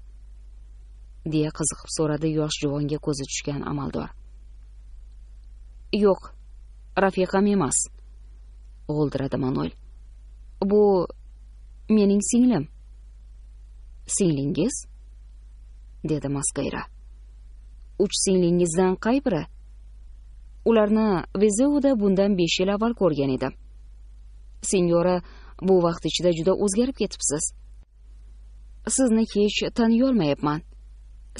deya qiziqib so'radi yosh juvonga ko'zi tushgan amaldor. "Yo'q, rafiqam emas", g'o'ldiradi Manuel. "Bu mening singlim." "Singlingiz?" dedi Masqueira. "Uch singlingizdan qay biri?" "Ularni Vezeuda bundan 5 yil avval ko'rgan edim. Sinyora, bu vaqt ichida juda o'zgarib ketibsiz. Sizni hech taniy olmayapman.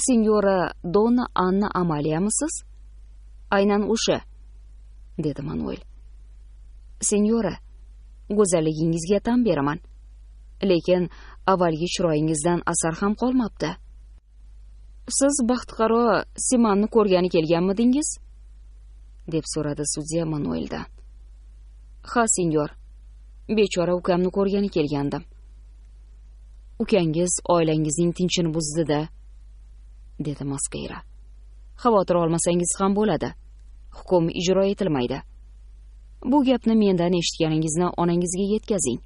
Sinyora Donna Anna Amaliyamisiz?" "Aynan o'sha", dedi Manuel. "Sinyora, go'zalligingizga tan beraman, lekin avvalgi chiroyingizdan asar ham qolmabdi. Siz baxtiqaro Simonni ko'rgani kelganmidingiz?" deb so'radi sudya Manueldan. "Ha, senyor, bechora ukamni ko'rgani kelgandim." "Ukangiz oilangizning tinchini buzdi-da", dedi Masqueira. "Xavotir olmasangiz ham bo'ladi. Hukm ijro etilmaydi. Bu gapni mendan eshitganingizni onangizga yetkazing.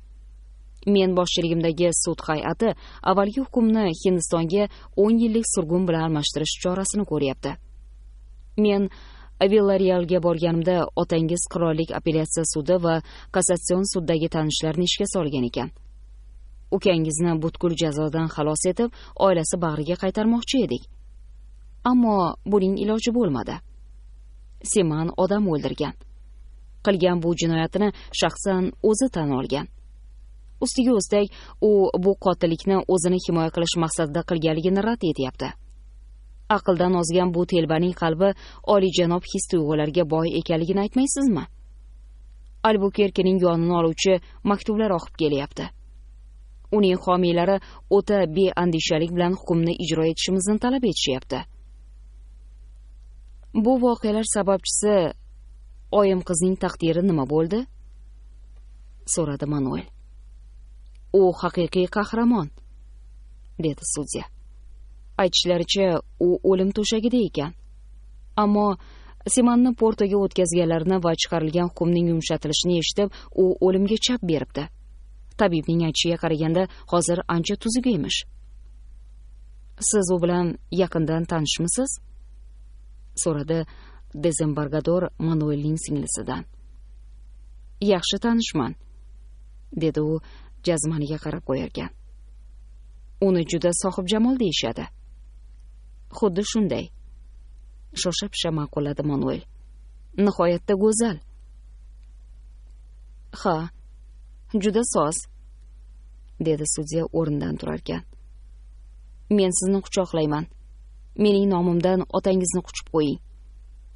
Men boshchiligimdagi sud hay'ati avvalgi hukmni Hindistonga 10 yillik surgun bilan almashtirish chorasini ko'ryapti. Men Villarealga borganimda otangiz qirollik apellyatsiya sudi va kassatsion suddagi tanishlarini ishga solgan ekan. ukangizni butkul jazodan xalos etib oilasi bag'riga qaytarmoqchi edik, ammo buning iloji bo'lmadi. Seman odam o'ldirgan, qilgan bu jinoyatini shaxsan o'zi tan olgan. Ustiga ustak u bu qotillikni o'zini himoya qilish maqsadida qilganligini rad etyapti. Aqldan ozgan bu telbaning qalbi oliyjanob his-tuyg'ularga boy ekanligini aytmaysizmi? Albukerkening yonini oluvchi maktublar oqib kelyapti. Uning homiylari o'ta beandishalik bilan hukmni ijro etishimizni talab etishyapti. Bu voqealar sababchisi oyim qizning taqdiri nima bo'ldi? So'radi Manuel. U haqiqiy qahramon, dedi sudya. Aytishlaricha, u o'lim to'shagida ekan. Ammo Semanni Portoga o'tkazganlarini va chiqarilgan hukmning yumshatilishini eshitib, u o'limga chap beribdi. Tabibning aytishiga qaraganda hozir ancha tuzuk emish. Siz u bilan yaqindan tanishmisiz? So'radi Desembargador Manuelning singlisidan. Yaxshi tanishman, dedi u jazmaniga qarab qo'yarkan. Uni juda sohibjamol deyishadi. Xuddi shunday, shosha-pisha ma'qulladi Manuel. Nihoyatda go'zal. Ha, juda soz, dedi sudya o'rnidan turarkan. Men sizni quchoqlayman. Mening nomimdan otangizni quchib qo'ying.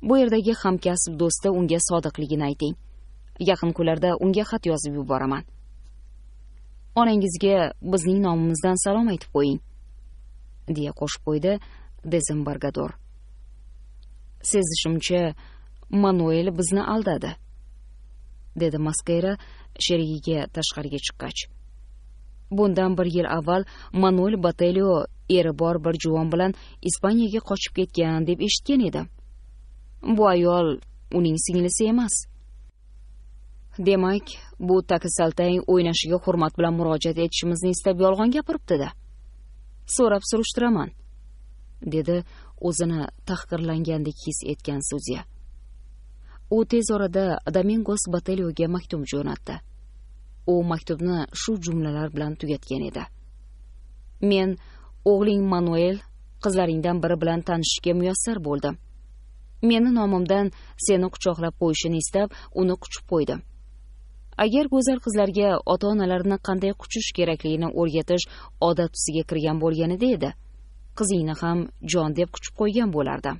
Bu yerdagi hamkasb do'sti unga sodiqligini ayting. Yaqin kunlarda unga xat yozib yuboraman. Onangizga bizning nomimizdan salom aytib qo'ying, deya qo'shib qo'ydi Desembargador. Sezishimcha, Manuel bizni aldadi, dedi Maskera sherigiga tashqariga chiqqach. Bundan 1 yil avval Manuel Batelio eri bor bir juvon bilan Ispaniyaga qochib ketgan deb eshitgan edim. Bu ayol uning singlisi emas. Demak, bu takisaltang o'ynashiga hurmat bilan murojaat etishimizni istab yolg'on gapiribdi-da. So'rab surishtiraman, dedi o'zini tahqirlangandek his etgan sudya. U tez orada Domingos Batelioga maktub jo'natdi. U maktubni shu jumlalar bilan tugatgan edi. Men o'g'ling Manuel qizlaringdan biri bilan tanishishga muyassar bo'ldim. Meni nomimdan seni quchoqlab qo'yishini istab, uni quchib qo'ydim. Agar go'zal qizlarga ota-onalarini qanday quchish kerakligini o'rgatish odat tusiga kirgan bo'lganida edi, qizingni ham jon deb quchib qo'ygan bo'lardim.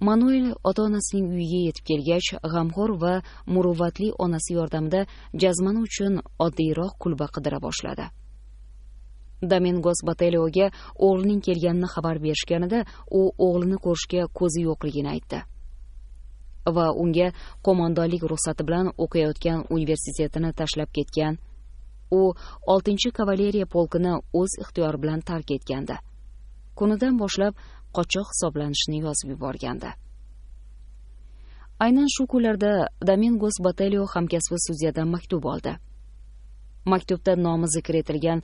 Manuel ota-onasining uyiga yetib kelgach, g'amxo'r va muruvvatli onasi yordamida jazmani uchun oddiyroq kulba qidira boshladi. Domingos Batelioga o'g'lining kelganini xabar berishganida, u o'g'lini ko'rishga ko'zi yo'qligini aytdi va unga qo'mondonlik ruxsati bilan o'qiyotgan universitetini tashlab ketgan. U 6-kavaleriya polkini o'z ixtiyori bilan tark etgandi. Kunidan boshlab qochoq hisoblanishni yozib yuborgandi. Aynan shu kunlarda Domingos Batelio hamkasbi sudyadan maktub oldi. Maktubda nomi zikr etilgan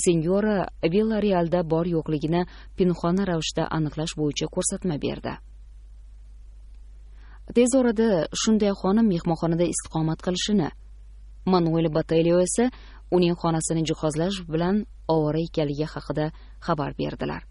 Senyora Villarealda bor yo'qligini pinhona ravishda aniqlash bo'yicha ko'rsatma berdi. Tez orada shunday xonim mehmonxonada istiqomat qilishini, Manuel Batelio esa uning xonasini jihozlash bilan ovora ekanligi haqida xabar berdilar.